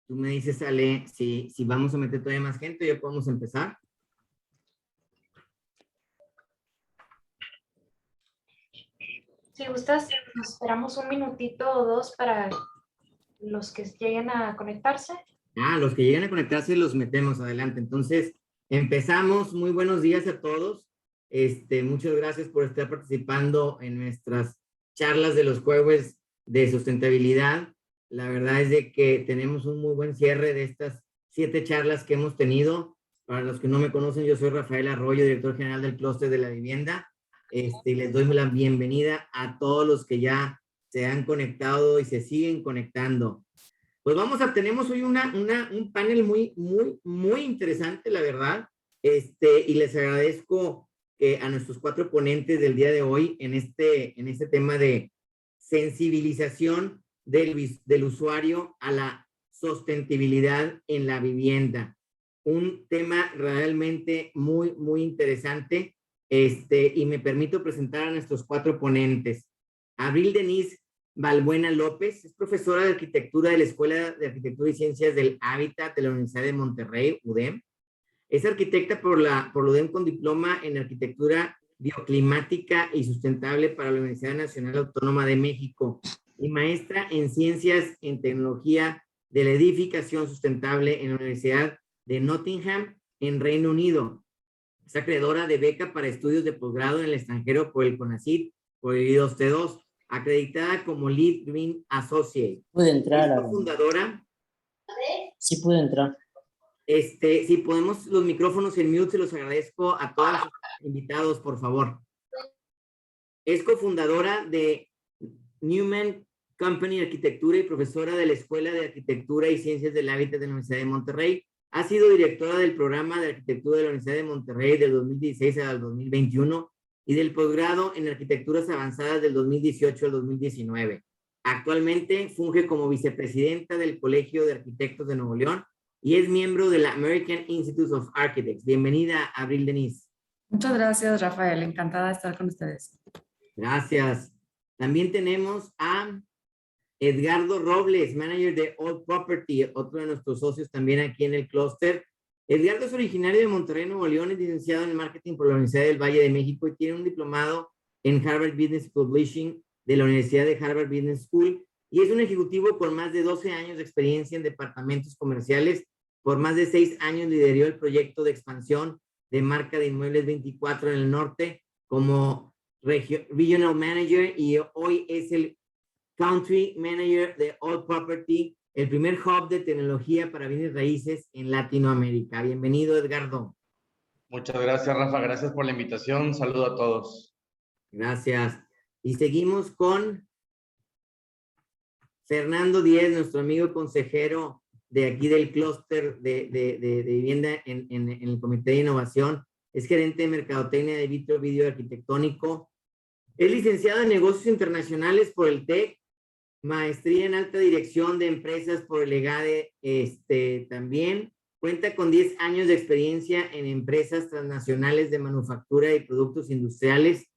Tú me dices, Ale, si vamos a meter todavía más gente, ya podemos empezar. Si gustas, nos esperamos un minutito o dos para los que lleguen a conectarse. Los que lleguen a conectarse los metemos adelante. Entonces, empezamos. Muy buenos días a todos. Muchas gracias por estar participando en nuestras charlas de los jueves de sustentabilidad. La verdad es de que tenemos un muy buen cierre de estas 7 charlas que hemos tenido. Para los que no me conocen, yo soy Rafael Arroyo, director general del Clúster de la Vivienda. Y les doy la bienvenida a todos los que ya se han conectado y se siguen conectando. Pues tenemos hoy un panel muy interesante, la verdad. Y les agradezco a nuestros 4 ponentes del día de hoy en este tema de sensibilización del usuario a la sostenibilidad en la vivienda. Un tema realmente muy interesante. Y me permito presentar a nuestros 4 ponentes. Abril Denise Balbuena López es profesora de arquitectura de la Escuela de Arquitectura y Ciencias del Hábitat de la Universidad de Monterrey, UDEM. Es arquitecta por UDEM con diploma en arquitectura bioclimática y sustentable para la Universidad Nacional Autónoma de México y maestra en ciencias en tecnología de la edificación sustentable en la Universidad de Nottingham en Reino Unido. Es acreedora de beca para estudios de posgrado en el extranjero por el CONACYT, por el I2T2, acreditada como Lead Green Associate. Puede entrar. Es cofundadora. Sí puede entrar. Si podemos los micrófonos en mute, se los agradezco a todos los invitados, por favor. Es cofundadora de Newman Company Arquitectura y profesora de la Escuela de Arquitectura y Ciencias del Hábitat de la Universidad de Monterrey. Ha sido directora del programa de arquitectura de la Universidad de Monterrey del 2016 al 2021 y del posgrado en arquitecturas avanzadas del 2018 al 2019. Actualmente funge como vicepresidenta del Colegio de Arquitectos de Nuevo León y es miembro de la American Institute of Architects. Bienvenida, Abril Denise. Muchas gracias, Rafael. Encantada de estar con ustedes. Gracias. También tenemos a Edgardo Robles, manager de All Property, otro de nuestros socios también aquí en el clúster. Edgardo es originario de Monterrey, Nuevo León, es licenciado en marketing por la Universidad del Valle de México y tiene un diplomado en Harvard Business Publishing de la Universidad de Harvard Business School y es un ejecutivo con más de 12 años de experiencia en departamentos comerciales. Por más de 6 años lideró el proyecto de expansión de marca de Inmuebles 24 en el norte como Regional Manager y hoy es el Country Manager de All Property, el primer hub de tecnología para bienes raíces en Latinoamérica. Bienvenido, Edgardo. Muchas gracias, Rafa. Gracias por la invitación. Saludo a todos. Gracias. Y seguimos con Fernando Díez, nuestro amigo consejero de aquí del clúster de vivienda en el Comité de Innovación. Es gerente de Mercadotecnia de Vitro Video Arquitectónico. Es licenciado en Negocios Internacionales por el TEC. Maestría en Alta Dirección de Empresas por el EGADE también. Cuenta con 10 años de experiencia en empresas transnacionales de manufactura y productos industriales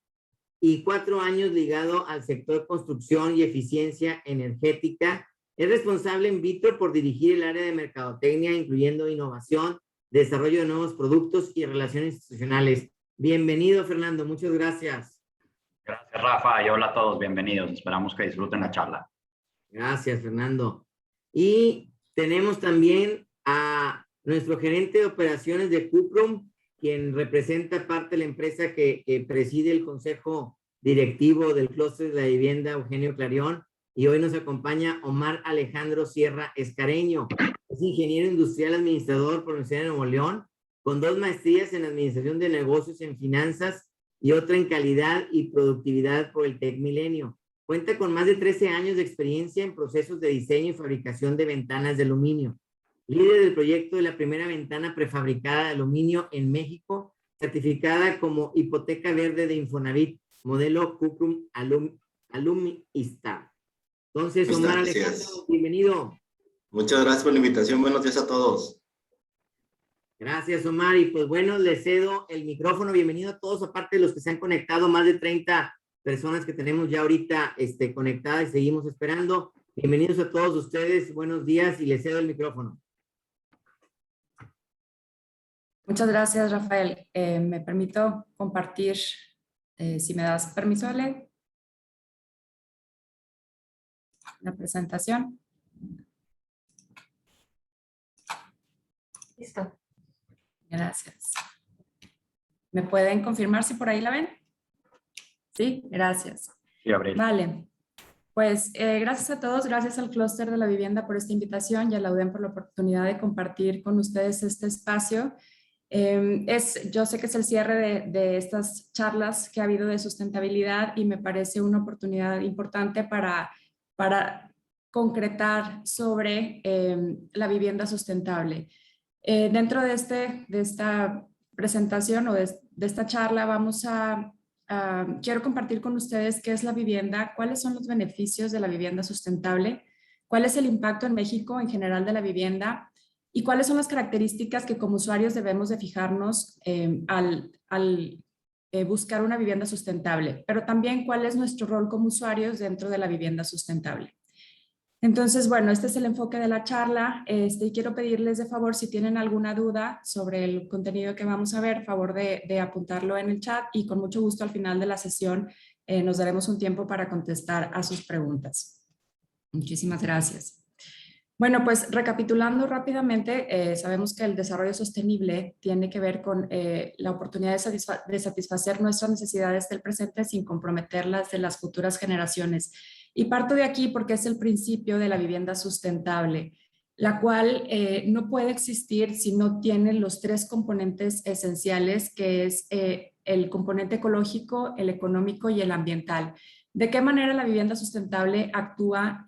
y 4 años ligado al sector construcción y eficiencia energética. Es responsable en Vitro por dirigir el área de mercadotecnia, incluyendo innovación, desarrollo de nuevos productos y relaciones institucionales. Bienvenido, Fernando. Muchas gracias. Gracias, Rafa, y hola a todos. Bienvenidos. Esperamos que disfruten la charla. Gracias, Fernando. Y tenemos también a nuestro gerente de operaciones de Cuprum, quien representa parte de la empresa que preside el consejo directivo del clúster de la vivienda, Eugenio Clarión. Y hoy nos acompaña Omar Alejandro Sierra Escareño. Es ingeniero industrial administrador por la Universidad de Nuevo León, con 2 maestrías en administración de negocios en finanzas y otra en calidad y productividad por el TEC Milenio. Cuenta con más de 13 años de experiencia en procesos de diseño y fabricación de ventanas de aluminio. Líder del proyecto de la primera ventana prefabricada de aluminio en México, certificada como Hipoteca Verde de Infonavit, modelo Cuprum Alumistar. Entonces, Omar Alejandro, bienvenido. Muchas gracias por la invitación. Buenos días a todos. Gracias, Omar. Y pues bueno, le cedo el micrófono. Bienvenido a todos, aparte de los que se han conectado, más de 30 personas que tenemos ya ahorita conectadas y seguimos esperando. Bienvenidos a todos ustedes, buenos días y les cedo el micrófono. Muchas gracias, Rafael. Me permito compartir, si me das permiso, Ale, la presentación. Listo. Gracias. ¿Me pueden confirmar si por ahí la ven? Sí, gracias. Sí, Abril. Vale. Pues gracias a todos, gracias al Clúster de la Vivienda por esta invitación y a la UDEM por la oportunidad de compartir con ustedes este espacio. Yo sé que es el cierre de estas charlas que ha habido de sustentabilidad y me parece una oportunidad importante para concretar sobre la vivienda sustentable. Dentro de esta presentación o de esta charla quiero compartir con ustedes qué es la vivienda, cuáles son los beneficios de la vivienda sustentable, cuál es el impacto en México en general de la vivienda y cuáles son las características que como usuarios debemos de fijarnos al buscar una vivienda sustentable, pero también cuál es nuestro rol como usuarios dentro de la vivienda sustentable. Entonces, bueno, este es el enfoque de la charla y quiero pedirles de favor, si tienen alguna duda sobre el contenido que vamos a ver, favor de apuntarlo en el chat y con mucho gusto al final de la sesión nos daremos un tiempo para contestar a sus preguntas. Muchísimas gracias. Bueno, pues recapitulando rápidamente, sabemos que el desarrollo sostenible tiene que ver con la oportunidad de satisfacer nuestras necesidades del presente sin comprometerlas de las futuras generaciones. Y parto de aquí porque es el principio de la vivienda sustentable, la cual no puede existir si no tiene los tres componentes esenciales, que es el componente ecológico, el económico y el ambiental. ¿De qué manera la vivienda sustentable actúa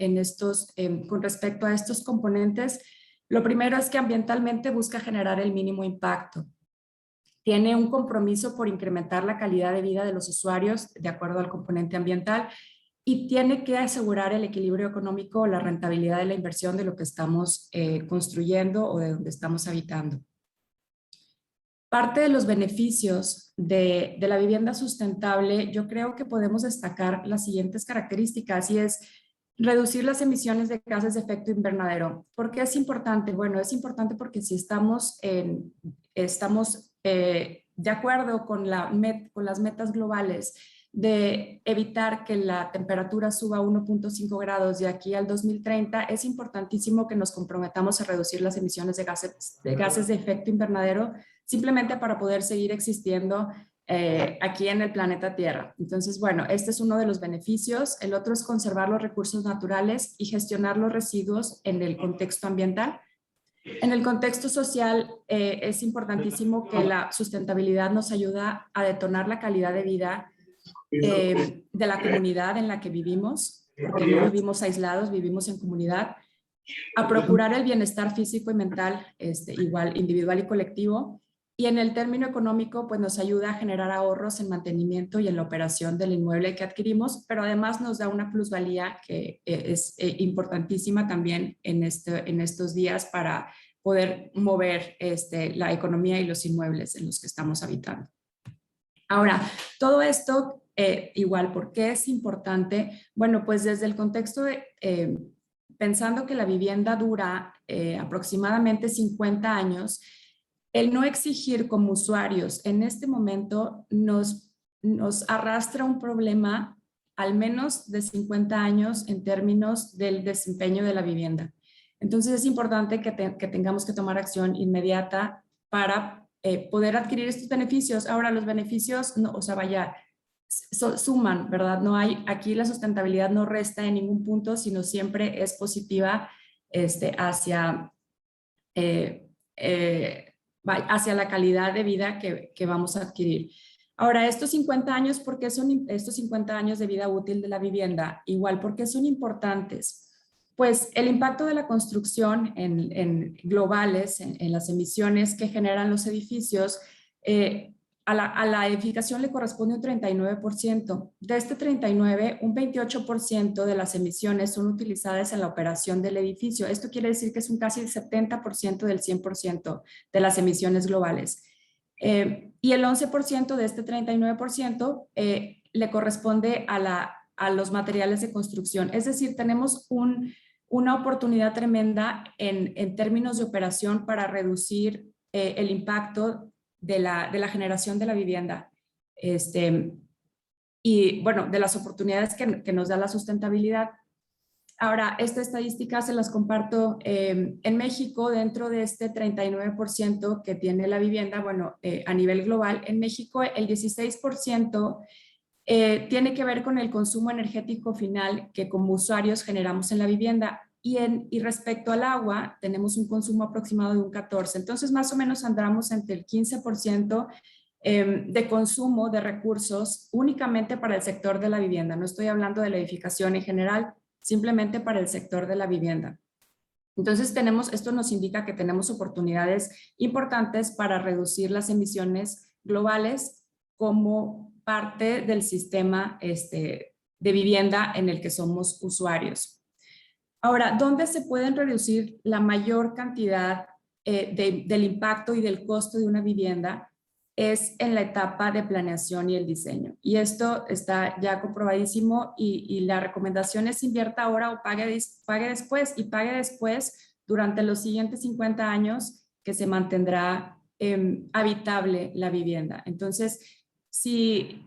con respecto a estos componentes? Lo primero es que ambientalmente busca generar el mínimo impacto. Tiene un compromiso por incrementar la calidad de vida de los usuarios de acuerdo al componente ambiental y tiene que asegurar el equilibrio económico o la rentabilidad de la inversión de lo que estamos construyendo o de donde estamos habitando. Parte de los beneficios de la vivienda sustentable, yo creo que podemos destacar las siguientes características y es reducir las emisiones de gases de efecto invernadero. ¿Por qué es importante? Bueno, es importante porque si estamos de acuerdo con las metas globales de evitar que la temperatura suba a 1.5 grados de aquí al 2030, es importantísimo que nos comprometamos a reducir las emisiones de gases de efecto invernadero simplemente para poder seguir existiendo aquí en el planeta Tierra. Entonces, bueno, este es uno de los beneficios. El otro es conservar los recursos naturales y gestionar los residuos en el contexto ambiental. En el contexto social es importantísimo que la sustentabilidad nos ayuda a detonar la calidad de vida de la comunidad en la que vivimos, porque no vivimos aislados, vivimos en comunidad, a procurar el bienestar físico y mental, igual individual y colectivo, y en el término económico, pues nos ayuda a generar ahorros en mantenimiento y en la operación del inmueble que adquirimos, pero además nos da una plusvalía que es importantísima también en estos días para poder mover la economía y los inmuebles en los que estamos habitando. Ahora, todo esto, igual, ¿por qué es importante? Bueno, pues desde el contexto de, pensando que la vivienda dura aproximadamente 50 años, el no exigir como usuarios en este momento nos arrastra un problema al menos de 50 años en términos del desempeño de la vivienda. Entonces es importante que tengamos que tomar acción inmediata para poder adquirir estos beneficios. Ahora los beneficios, no, o sea, vaya, suman, ¿verdad? No hay, aquí la sustentabilidad no resta en ningún punto, sino siempre es positiva hacia la calidad de vida que vamos a adquirir. Ahora, estos 50 años, ¿por qué son estos 50 años de vida útil de la vivienda? Igual, ¿por qué son importantes? Pues el impacto de la construcción en globales, en las emisiones que generan los edificios, a la edificación le corresponde un 39%. De este 39, un 28% de las emisiones son utilizadas en la operación del edificio. Esto quiere decir que es un casi el 70% del 100% de las emisiones globales. Y el 11% de este 39% le corresponde a a los materiales de construcción. Es decir, tenemos una oportunidad tremenda en términos de operación para reducir el impacto de la generación de la vivienda. Y bueno, de las oportunidades que nos da la sustentabilidad. Ahora, esta estadística se las comparto en México, dentro de este 39% que tiene la vivienda, bueno, a nivel global, en México el 16% tiene que ver con el consumo energético final que como usuarios generamos en la vivienda. Y respecto al agua, tenemos un consumo aproximado de un 14%. Entonces, más o menos andamos entre el 15% de consumo de recursos únicamente para el sector de la vivienda. No estoy hablando de la edificación en general, simplemente para el sector de la vivienda. Entonces, esto nos indica que tenemos oportunidades importantes para reducir las emisiones globales como parte del sistema de vivienda en el que somos usuarios. Ahora, ¿dónde se pueden reducir la mayor cantidad del impacto y del costo de una vivienda? Es en la etapa de planeación y el diseño. Y esto está ya comprobadísimo y la recomendación es invierta ahora o pague después, y pague después durante los siguientes 50 años que se mantendrá habitable la vivienda. Entonces, si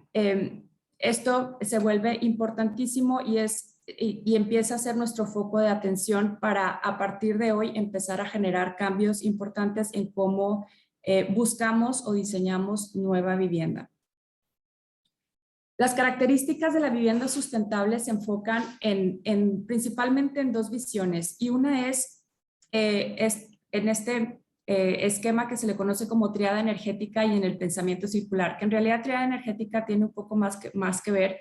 esto se vuelve importantísimo y empieza a ser nuestro foco de atención para a partir de hoy empezar a generar cambios importantes en cómo buscamos o diseñamos nueva vivienda. Las características de la vivienda sustentable se enfocan principalmente en dos visiones, y una es en este esquema que se le conoce como triada energética y en el pensamiento circular, que en realidad triada energética tiene un poco más que ver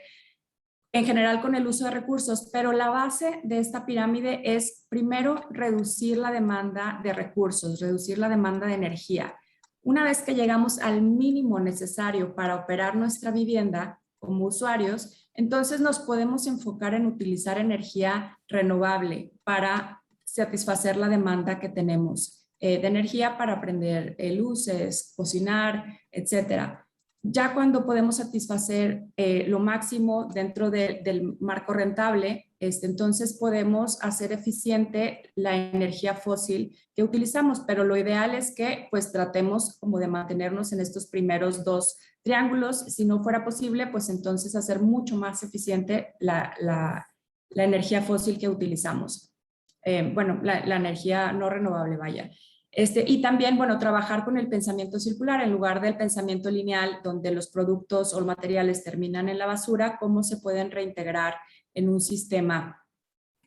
en general con el uso de recursos, pero la base de esta pirámide es primero reducir la demanda de recursos, reducir la demanda de energía. Una vez que llegamos al mínimo necesario para operar nuestra vivienda como usuarios, entonces nos podemos enfocar en utilizar energía renovable para satisfacer la demanda que tenemos de energía para prender luces, cocinar, etcétera. Ya cuando podemos satisfacer lo máximo dentro del marco rentable, entonces podemos hacer eficiente la energía fósil que utilizamos, pero lo ideal es que pues tratemos como de mantenernos en estos primeros dos triángulos. Si no fuera posible, pues entonces hacer mucho más eficiente la energía fósil que utilizamos. Bueno, la energía no renovable, vaya. Y también, bueno, trabajar con el pensamiento circular en lugar del pensamiento lineal, donde los productos o materiales terminan en la basura, cómo se pueden reintegrar en un sistema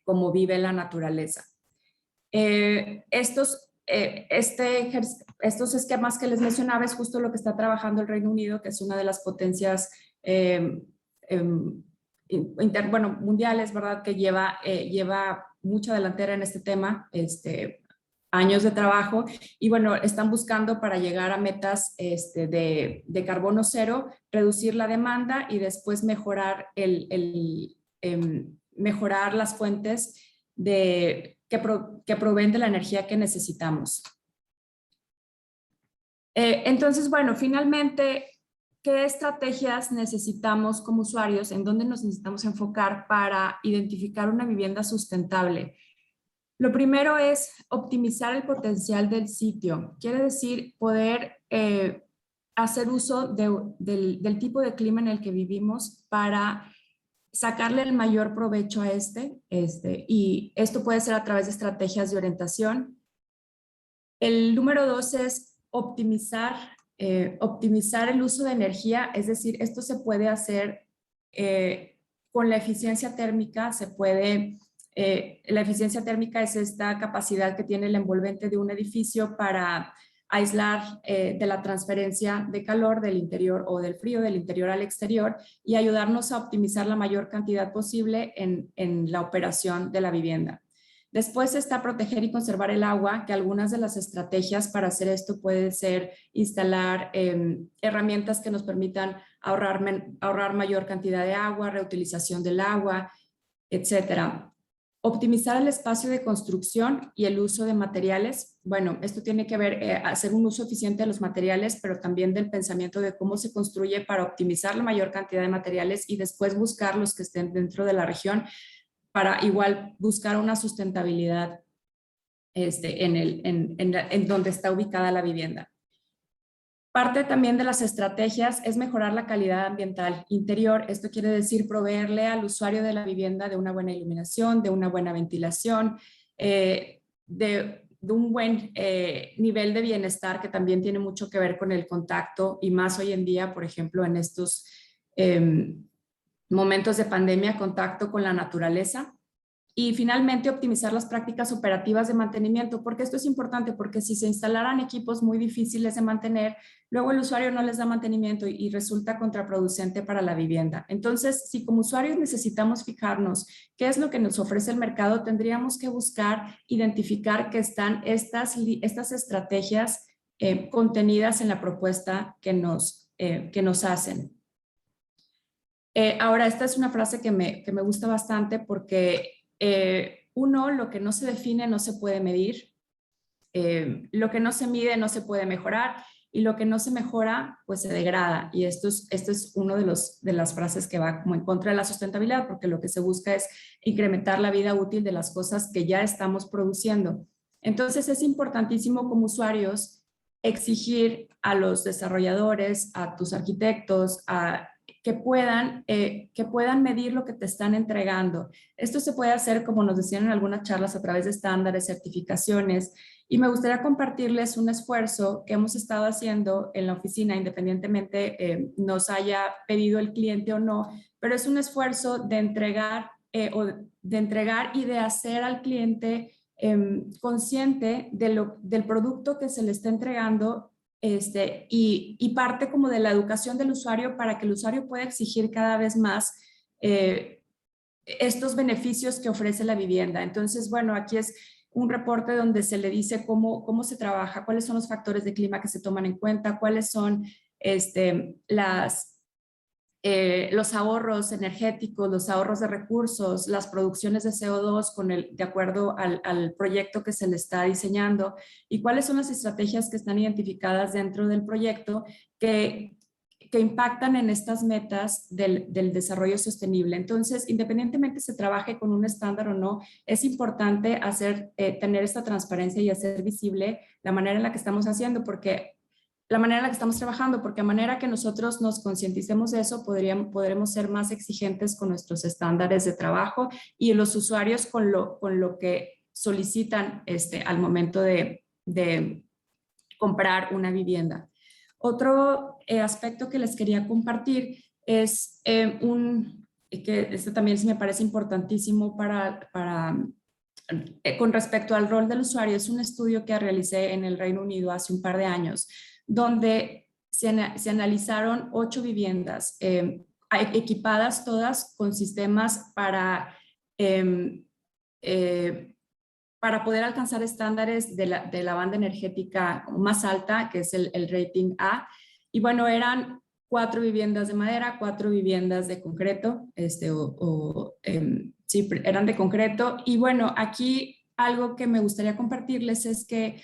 como vive la naturaleza. Estos esquemas que les mencionaba es justo lo que está trabajando el Reino Unido, que es una de las potencias mundiales, ¿verdad? Que lleva mucha delantera en este tema, años de trabajo, y bueno, están buscando para llegar a metas de carbono cero, reducir la demanda y después mejorar mejorar las fuentes que proveen de la energía que necesitamos. Entonces, bueno, finalmente, ¿qué estrategias necesitamos como usuarios? ¿En dónde nos necesitamos enfocar para identificar una vivienda sustentable? Lo primero es optimizar el potencial del sitio. Quiere decir poder hacer uso del tipo de clima en el que vivimos para sacarle el mayor provecho a y esto puede ser a través de estrategias de orientación. El número 2 es optimizar el uso de energía, es decir, esto se puede hacer con la eficiencia térmica, la eficiencia térmica es esta capacidad que tiene el envolvente de un edificio para aislar de la transferencia de calor del interior o del frío del interior al exterior y ayudarnos a optimizar la mayor cantidad posible en la operación de la vivienda. Después está proteger y conservar el agua, que algunas de las estrategias para hacer esto puede ser instalar herramientas que nos permitan ahorrar mayor cantidad de agua, reutilización del agua, etcétera. Optimizar el espacio de construcción y el uso de materiales. Bueno, esto tiene que ver hacer un uso eficiente de los materiales, pero también del pensamiento de cómo se construye para optimizar la mayor cantidad de materiales y después buscar los que estén dentro de la región para igual buscar una sustentabilidad en donde está ubicada la vivienda. Parte también de las estrategias es mejorar la calidad ambiental interior. Esto quiere decir proveerle al usuario de la vivienda de una buena iluminación, de una buena ventilación, de un buen nivel de bienestar que también tiene mucho que ver con el contacto y más hoy en día, por ejemplo, en estos momentos de pandemia, contacto con la naturaleza. Y finalmente, optimizar las prácticas operativas de mantenimiento, porque esto es importante, porque si se instalaran equipos muy difíciles de mantener, luego el usuario no les da mantenimiento y resulta contraproducente para la vivienda. Entonces, si como usuarios necesitamos fijarnos qué es lo que nos ofrece el mercado, tendríamos que buscar identificar que están estas estrategias contenidas en la propuesta que nos hacen. Ahora, esta es una frase que me gusta bastante porque uno, lo que no se define no se puede medir, lo que no se mide no se puede mejorar y lo que no se mejora pues se degrada. Y esto es uno de las frases que va como en contra de la sustentabilidad, porque lo que se busca es incrementar la vida útil de las cosas que ya estamos produciendo. Entonces es importantísimo como usuarios exigir a los desarrolladores, a tus arquitectos, que puedan medir lo que te están entregando. Esto se puede hacer, como nos decían en algunas charlas, a través de estándares, certificaciones, y me gustaría compartirles un esfuerzo que hemos estado haciendo en la oficina, independientemente nos haya pedido el cliente o no, pero es un esfuerzo de entregar y de hacer al cliente consciente del producto que se le está entregando. Y parte como de la educación del usuario para que el usuario pueda exigir cada vez más estos beneficios que ofrece la vivienda. Entonces, bueno, aquí es un reporte donde se le dice cómo se trabaja, cuáles son los factores de clima que se toman en cuenta, cuáles son los ahorros energéticos, los ahorros de recursos, las producciones de CO2 de acuerdo al proyecto que se le está diseñando y cuáles son las estrategias que están identificadas dentro del proyecto que impactan en estas metas del desarrollo sostenible. Entonces, independientemente se trabaje con un estándar o no, es importante tener esta transparencia y hacer visible la manera en la que estamos haciendo, la manera en la que estamos trabajando, porque a manera que nosotros nos concienticemos de eso, podremos ser más exigentes con nuestros estándares de trabajo y los usuarios con lo que solicitan al momento de comprar una vivienda. Otro aspecto que les quería compartir es que este también me parece importantísimo con respecto al rol del usuario. Es un estudio que realicé en el Reino Unido hace un par de años, donde se analizaron 8 viviendas equipadas todas con sistemas para poder alcanzar estándares de la banda energética más alta, que es el rating A. Y bueno, eran 4 viviendas de madera, 4 viviendas de concreto, sí, eran de concreto. Y bueno, aquí algo que me gustaría compartirles es que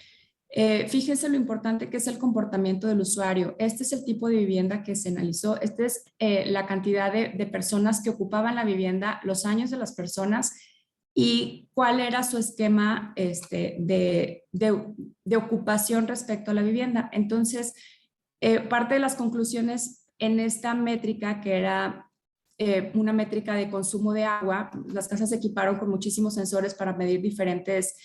fíjense lo importante que es el comportamiento del usuario. Este es el tipo de vivienda que se analizó. Esta es la cantidad de personas que ocupaban la vivienda, los años de las personas y cuál era su esquema de ocupación respecto a la vivienda. Entonces, parte de las conclusiones en esta métrica, que era una métrica de consumo de agua, las casas se equiparon con muchísimos sensores para medir diferentes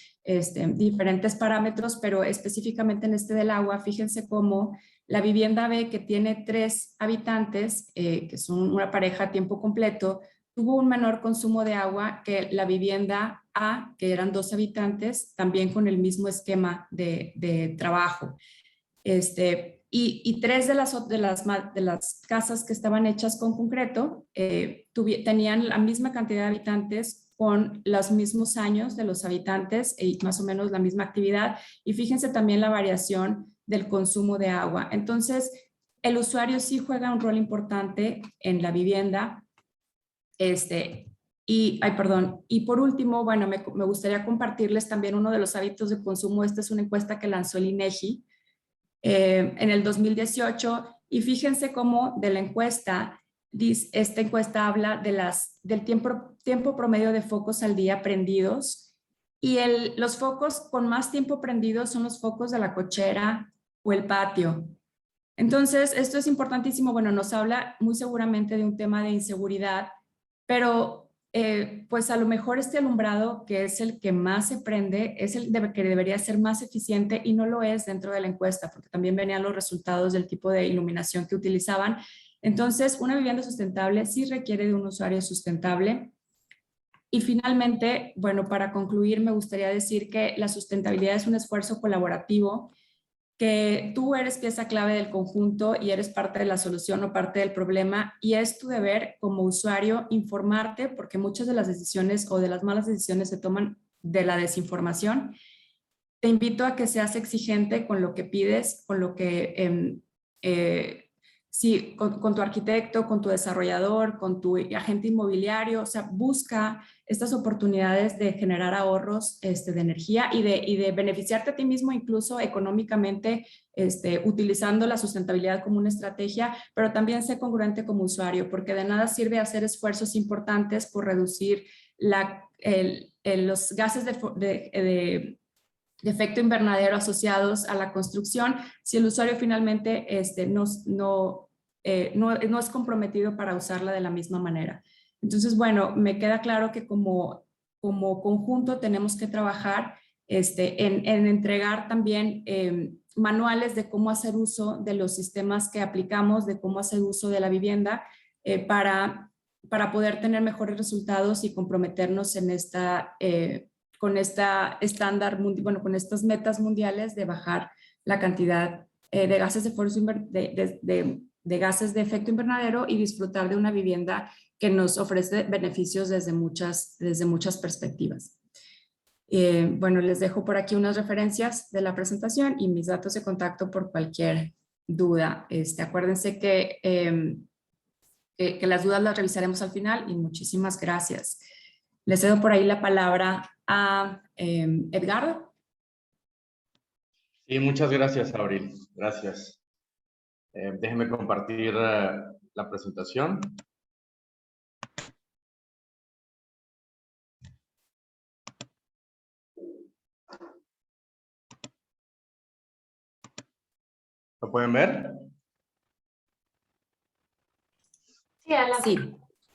parámetros, pero específicamente en del agua, fíjense cómo la vivienda B, que tiene 3 habitantes, que son una pareja a tiempo completo, tuvo un menor consumo de agua que la vivienda A, que eran 2 habitantes, también con el mismo esquema de trabajo. Y 3 de las casas que estaban hechas con concreto tenían la misma cantidad de habitantes con los mismos años de los habitantes y más o menos la misma actividad. Y fíjense también la variación del consumo de agua. Entonces, el usuario sí juega un rol importante en la vivienda. Y por último, bueno, me gustaría compartirles también uno de los hábitos de consumo. Esta es una encuesta que lanzó el INEGI en el 2018, y fíjense cómo de la encuesta, esta encuesta habla del tiempo promedio de focos al día prendidos, y los focos con más tiempo prendidos son los focos de la cochera o el patio. Entonces, esto es importantísimo. Bueno, nos habla muy seguramente de un tema de inseguridad, pero pues a lo mejor este alumbrado, que es el que más se prende, es el que debería ser más eficiente, y no lo es dentro de la encuesta, porque también venían los resultados del tipo de iluminación que utilizaban. Entonces, una vivienda sustentable sí requiere de un usuario sustentable. Y finalmente, bueno, para concluir, me gustaría decir que la sustentabilidad es un esfuerzo colaborativo, que tú eres pieza clave del conjunto y eres parte de la solución o parte del problema, y es tu deber como usuario informarte, porque muchas de las decisiones o de las malas decisiones se toman de la desinformación. Te invito a que seas exigente con lo que pides, con lo que sí, con tu arquitecto, con tu desarrollador, con tu agente inmobiliario. O sea, busca estas oportunidades de generar ahorros de energía y de beneficiarte a ti mismo, incluso económicamente, utilizando la sustentabilidad como una estrategia, pero también sé congruente como usuario, porque de nada sirve hacer esfuerzos importantes por reducir los gases de efecto invernadero asociados a la construcción si el usuario finalmente no es comprometido para usarla de la misma manera. Entonces, bueno, me queda claro que como conjunto tenemos que trabajar en entregar también manuales de cómo hacer uso de los sistemas que aplicamos, de cómo hacer uso de la vivienda para poder tener mejores resultados y comprometernos en con con estas metas mundiales de bajar la cantidad de gases de gases de efecto invernadero y disfrutar de una vivienda que nos ofrece beneficios desde muchas perspectivas. Bueno, les dejo por aquí unas referencias de la presentación y mis datos de contacto por cualquier duda. Acuérdense que las dudas las revisaremos al final, y muchísimas gracias. Le cedo por ahí la palabra a Edgardo. Sí, muchas gracias, Abril. Gracias. Déjenme compartir la presentación. ¿Lo pueden ver? Sí, adelante. Sí.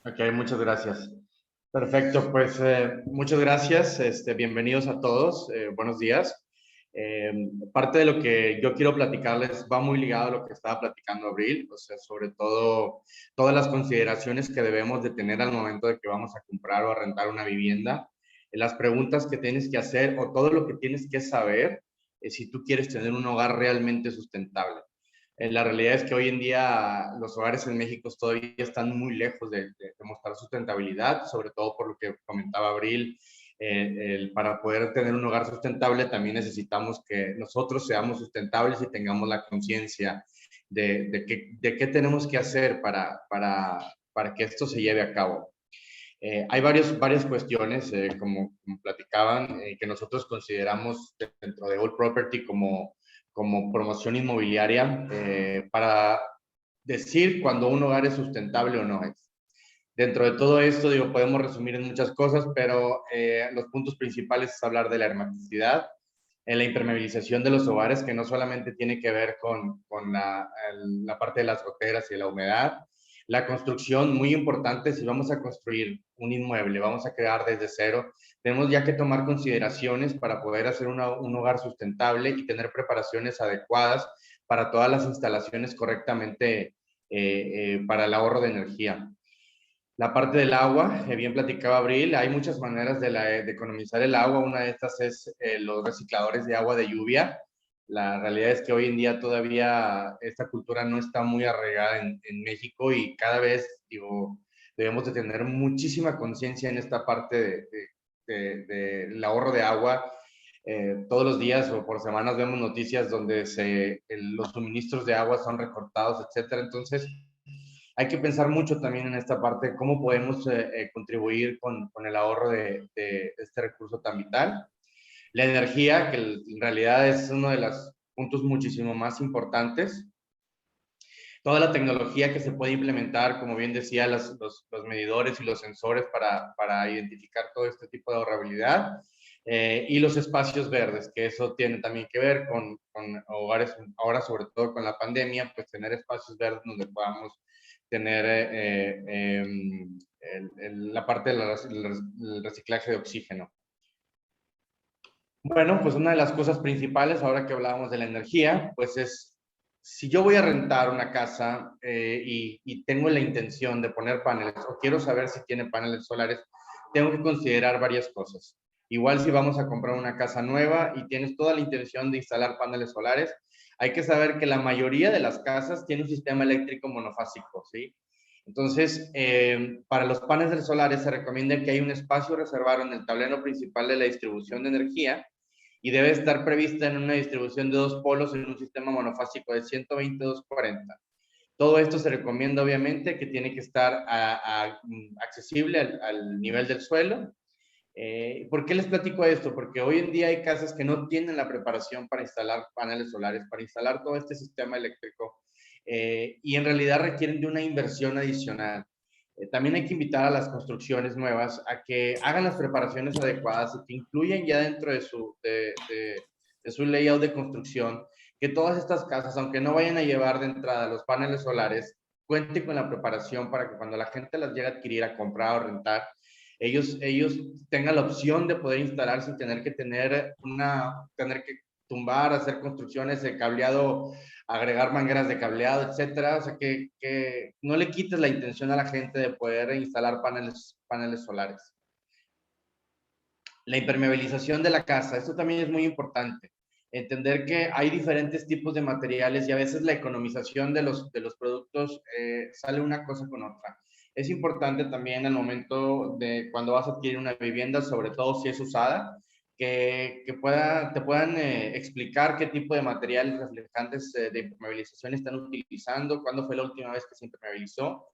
Ok, muchas gracias. Perfecto, pues muchas gracias. Bienvenidos a todos. Buenos días. Parte de lo que yo quiero platicarles va muy ligado a lo que estaba platicando Abril, o sea, sobre todo todas las consideraciones que debemos de tener al momento de que vamos a comprar o a rentar una vivienda, las preguntas que tienes que hacer o todo lo que tienes que saber si tú quieres tener un hogar realmente sustentable. La realidad es que hoy en día los hogares en México todavía están muy lejos de mostrar sustentabilidad, sobre todo por lo que comentaba Abril. Para poder tener un hogar sustentable también necesitamos que nosotros seamos sustentables y tengamos la conciencia de qué tenemos que hacer para que esto se lleve a cabo. Hay varias cuestiones, como platicaban, que nosotros consideramos dentro de All Property como promoción inmobiliaria para decir cuando un hogar es sustentable o no es. Dentro de todo esto, podemos resumir en muchas cosas, pero los puntos principales es hablar de la hermeticidad, la impermeabilización de los hogares, que no solamente tiene que ver con la parte de las goteras y la humedad. La construcción, muy importante, si vamos a construir un inmueble, vamos a crear desde cero, tenemos ya que tomar consideraciones para poder hacer un hogar sustentable y tener preparaciones adecuadas para todas las instalaciones correctamente para el ahorro de energía. La parte del agua, bien platicaba Abril, hay muchas maneras de economizar el agua. Una de estas es los recicladores de agua de lluvia. La realidad es que hoy en día todavía esta cultura no está muy arraigada en México, y cada vez, debemos de tener muchísima conciencia en esta parte del ahorro de agua. Todos los días o por semanas vemos noticias donde los suministros de agua son recortados, etcétera. Entonces, hay que pensar mucho también en esta parte, cómo podemos contribuir con el ahorro de este recurso tan vital. La energía, que en realidad es uno de los puntos muchísimo más importantes. Toda la tecnología que se puede implementar, como bien decía, los medidores y los sensores para identificar todo este tipo de ahorrabilidad. Y los espacios verdes, que eso tiene también que ver con hogares, ahora sobre todo con la pandemia, pues tener espacios verdes donde podamos tener la parte del reciclaje de oxígeno. Bueno, pues una de las cosas principales, ahora que hablábamos de la energía, pues es, si yo voy a rentar una casa y tengo la intención de poner paneles, o quiero saber si tiene paneles solares, tengo que considerar varias cosas. Igual si vamos a comprar una casa nueva y tienes toda la intención de instalar paneles solares, hay que saber que la mayoría de las casas tiene un sistema eléctrico monofásico, ¿sí? Entonces, para los paneles solares se recomienda que hay un espacio reservado en el tablero principal de la distribución de energía y debe estar prevista en una distribución de 2 polos en un sistema monofásico de 120-240. Todo esto se recomienda, obviamente, que tiene que estar accesible al nivel del suelo. ¿Por qué les platico esto? Porque hoy en día hay casas que no tienen la preparación para instalar paneles solares, para instalar todo este sistema eléctrico, y en realidad requieren de una inversión adicional. También hay que invitar a las construcciones nuevas a que hagan las preparaciones adecuadas y que incluyan ya dentro de su layout de construcción que todas estas casas, aunque no vayan a llevar de entrada los paneles solares, cuenten con la preparación para que cuando la gente las llegue a adquirir, a comprar o rentar, ellos tengan la opción de poder instalar sin tener que tener que tumbar, hacer construcciones de cableado, agregar mangueras de cableado, etcétera. O sea, que no le quites la intención a la gente de poder instalar paneles solares. La impermeabilización de la casa, esto también es muy importante. Entender que hay diferentes tipos de materiales y a veces la economización de los productos sale una cosa con otra. Es importante también al momento de cuando vas a adquirir una vivienda, sobre todo si es usada, que te puedan explicar qué tipo de materiales reflejantes de impermeabilización están utilizando, cuándo fue la última vez que se impermeabilizó.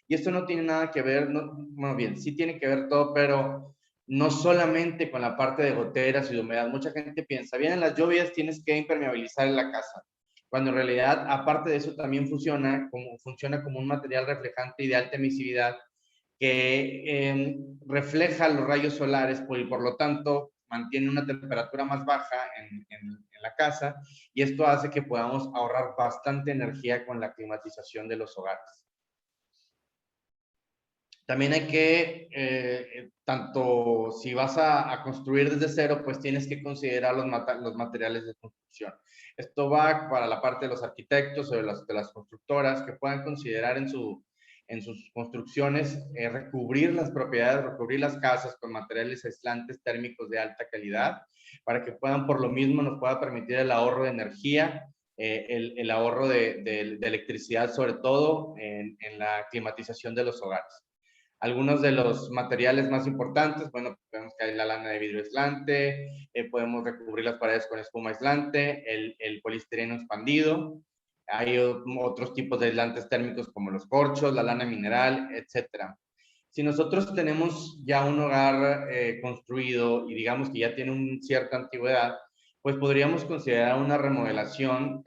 Y esto no tiene nada que ver, bueno, bien, sí tiene que ver todo, pero no solamente con la parte de goteras y de humedad. Mucha gente piensa, vienen las lluvias, tienes que impermeabilizar en la casa, cuando en realidad, aparte de eso, también funciona como un material reflejante y de alta emisividad que refleja los rayos solares y por lo tanto mantiene una temperatura más baja en la casa, y esto hace que podamos ahorrar bastante energía con la climatización de los hogares. También hay que, tanto si vas a construir desde cero, pues tienes que considerar los materiales de construcción. Esto va para la parte de los arquitectos o de las constructoras que puedan considerar en sus construcciones recubrir las propiedades, recubrir las casas con materiales aislantes térmicos de alta calidad, para que puedan, por lo mismo, nos pueda permitir el ahorro de energía, el ahorro de electricidad, sobre todo en la climatización de los hogares. Algunos de los materiales más importantes, bueno, vemos que hay la lana de vidrio aislante, podemos recubrir las paredes con espuma aislante, el poliestireno expandido, hay otros tipos de aislantes térmicos como los corchos, la lana mineral, etcétera. Si nosotros tenemos ya un hogar construido y digamos que ya tiene una cierta antigüedad, pues podríamos considerar una remodelación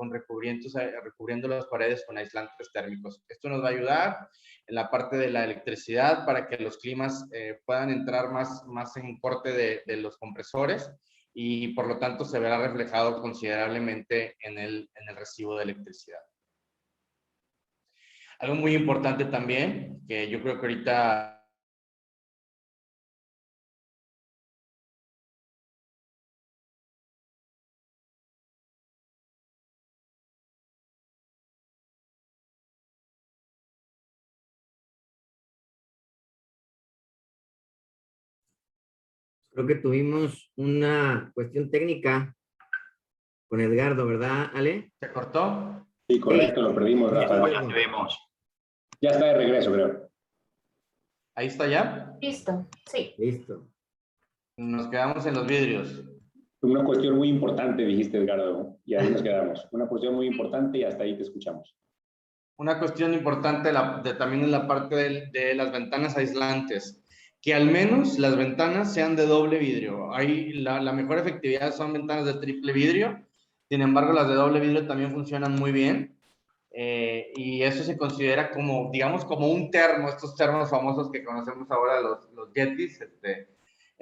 recubriendo las paredes con aislantes térmicos. Esto nos va a ayudar en la parte de la electricidad para que los climas puedan entrar más en corte de los compresores y por lo tanto se verá reflejado considerablemente en el recibo de electricidad. Algo muy importante también, que yo creo que ahorita Creo que tuvimos una cuestión técnica con Edgardo, ¿verdad, Ale? se cortó. Sí, correcto, lo perdimos, Rafa. Ya te vemos. Ya está de regreso, creo. Ahí está ya. Listo, sí. Listo. Nos quedamos en los vidrios. Una cuestión muy importante, dijiste, Edgardo, y ahí nos quedamos. Una cuestión muy importante y hasta ahí te escuchamos. una cuestión importante también en la parte de las ventanas aislantes, que al menos las ventanas sean de doble vidrio. La mejor efectividad son ventanas de triple vidrio, sin embargo las de doble vidrio también funcionan muy bien. Y eso se considera como, digamos, como un termo, estos termos famosos que conocemos ahora, los Yetis,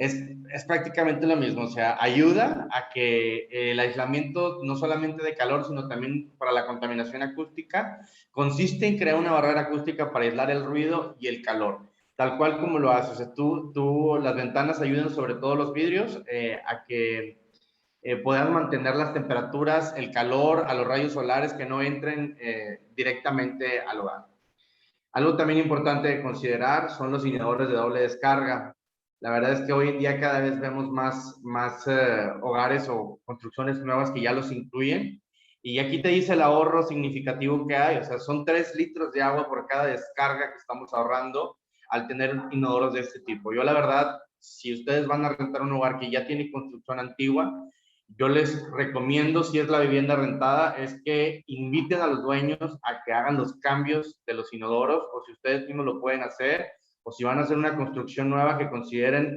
es prácticamente lo mismo, o sea, ayuda a que el aislamiento, no solamente de calor, sino también para la contaminación acústica, consiste en crear una barrera acústica para aislar el ruido y el calor, tal cual como lo haces. O sea, las ventanas ayudan, sobre todo los vidrios, a que puedan mantener las temperaturas, el calor, a los rayos solares que no entren directamente al hogar. Algo también importante de considerar son los inodores de doble descarga. La verdad es que hoy en día cada vez vemos más hogares o construcciones nuevas que ya los incluyen. Y aquí te dice el ahorro significativo que hay. O sea, son 3 litros de agua por cada descarga que estamos ahorrando al tener inodoros de este tipo. Yo la verdad, si ustedes van a rentar un hogar que ya tiene construcción antigua, yo les recomiendo, si es la vivienda rentada, es que inviten a los dueños a que hagan los cambios de los inodoros, o si ustedes mismos lo pueden hacer, o si van a hacer una construcción nueva, que consideren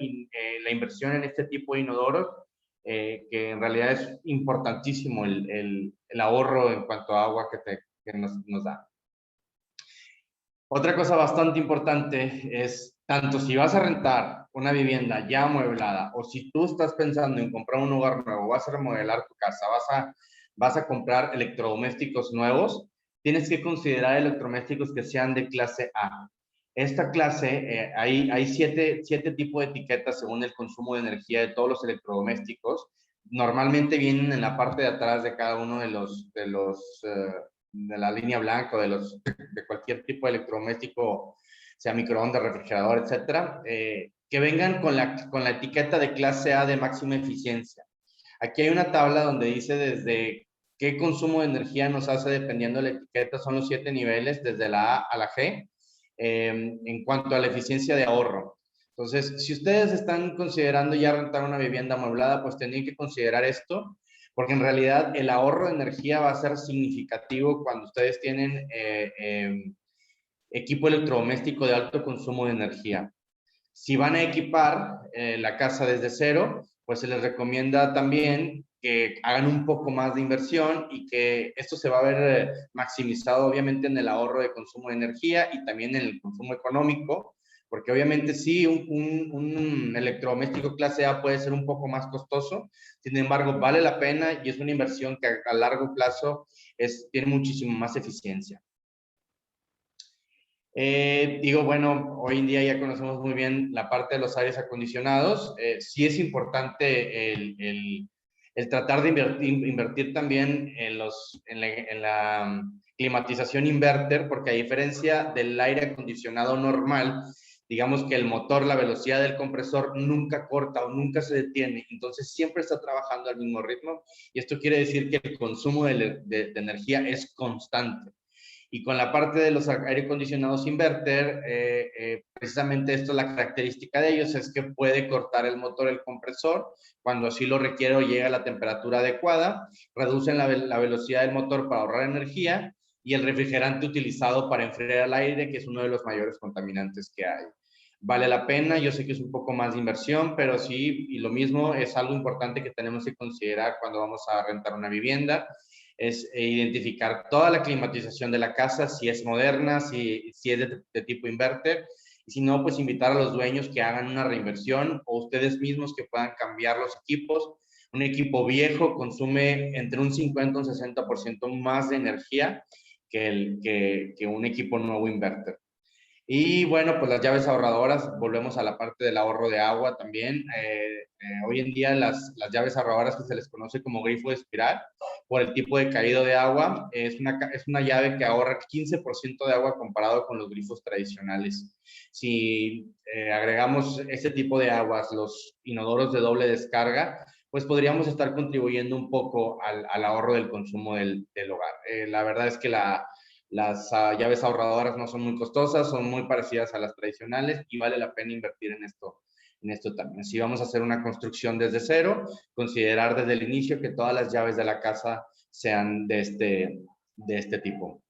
la inversión en este tipo de inodoros, que en realidad es importantísimo el ahorro en cuanto a agua que nos da. Otra cosa bastante importante es, tanto si vas a rentar una vivienda ya amueblada o si tú estás pensando en comprar un hogar nuevo, vas a remodelar tu casa, vas a comprar electrodomésticos nuevos, tienes que considerar electrodomésticos que sean de clase A. Esta clase, hay siete tipos de etiquetas según el consumo de energía de todos los electrodomésticos. Normalmente vienen en la parte de atrás de cada uno de la línea blanca, de cualquier tipo de electrodoméstico, sea microondas, refrigerador, etcétera, que vengan con la etiqueta de clase A de máxima eficiencia. Aquí hay una tabla donde dice desde qué consumo de energía nos hace dependiendo de la etiqueta, son los 7 niveles, desde la A a la G, en cuanto a la eficiencia de ahorro. Entonces, si ustedes están considerando ya rentar una vivienda amueblada, pues tienen que considerar esto, porque en realidad el ahorro de energía va a ser significativo cuando ustedes tienen equipo electrodoméstico de alto consumo de energía. Si van a equipar la casa desde cero, pues se les recomienda también que hagan un poco más de inversión y que esto se va a ver maximizado obviamente en el ahorro de consumo de energía y también en el consumo económico, porque obviamente sí, un electrodoméstico clase A puede ser un poco más costoso, sin embargo vale la pena y es una inversión que a largo plazo tiene muchísimo más eficiencia. Bueno, hoy en día ya conocemos muy bien la parte de los aires acondicionados. Sí es importante el tratar de invertir también en la climatización inverter, porque a diferencia del aire acondicionado normal, digamos que el motor, la velocidad del compresor nunca corta o nunca se detiene, entonces siempre está trabajando al mismo ritmo, y esto quiere decir que el consumo de energía es constante. Y con la parte de los aire acondicionados inverter, precisamente esto, la característica de ellos es que puede cortar el motor, el compresor, cuando así lo requiere o llega a la temperatura adecuada, reducen la velocidad del motor para ahorrar energía, y el refrigerante utilizado para enfriar el aire, que es uno de los mayores contaminantes que hay. Vale la pena, yo sé que es un poco más de inversión, pero sí, y lo mismo es algo importante que tenemos que considerar cuando vamos a rentar una vivienda, es identificar toda la climatización de la casa, si es moderna, si es de tipo inverter, y si no, pues invitar a los dueños que hagan una reinversión o ustedes mismos que puedan cambiar los equipos. Un equipo viejo consume entre un 50 y un 60% más de energía que un equipo nuevo inverter. Y bueno, pues las llaves ahorradoras, volvemos a la parte del ahorro de agua también. Hoy en día las llaves ahorradoras, que se les conoce como grifo de espiral, por el tipo de caído de agua, es una llave que ahorra 15% de agua comparado con los grifos tradicionales. Si agregamos este tipo de aguas, los inodoros de doble descarga, pues podríamos estar contribuyendo un poco al ahorro del consumo del hogar. La verdad es que las llaves ahorradoras no son muy costosas, son muy parecidas a las tradicionales y vale la pena invertir en esto también. Si vamos a hacer una construcción desde cero, considerar desde el inicio que todas las llaves de la casa sean de este tipo.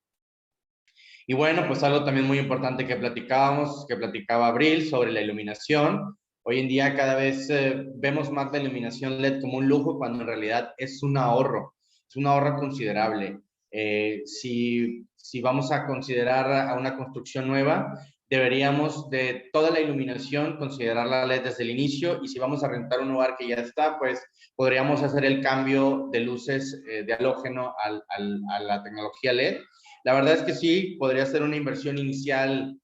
Y bueno, pues algo también muy importante que platicaba Abril sobre la iluminación. Hoy en día cada vez vemos más la iluminación LED como un lujo cuando en realidad es un ahorro considerable. Si vamos a considerar a una construcción nueva, deberíamos de toda la iluminación considerarla LED desde el inicio, y si vamos a rentar un lugar que ya está, pues podríamos hacer el cambio de luces de halógeno a la tecnología LED. La verdad es que sí, podría ser una inversión inicial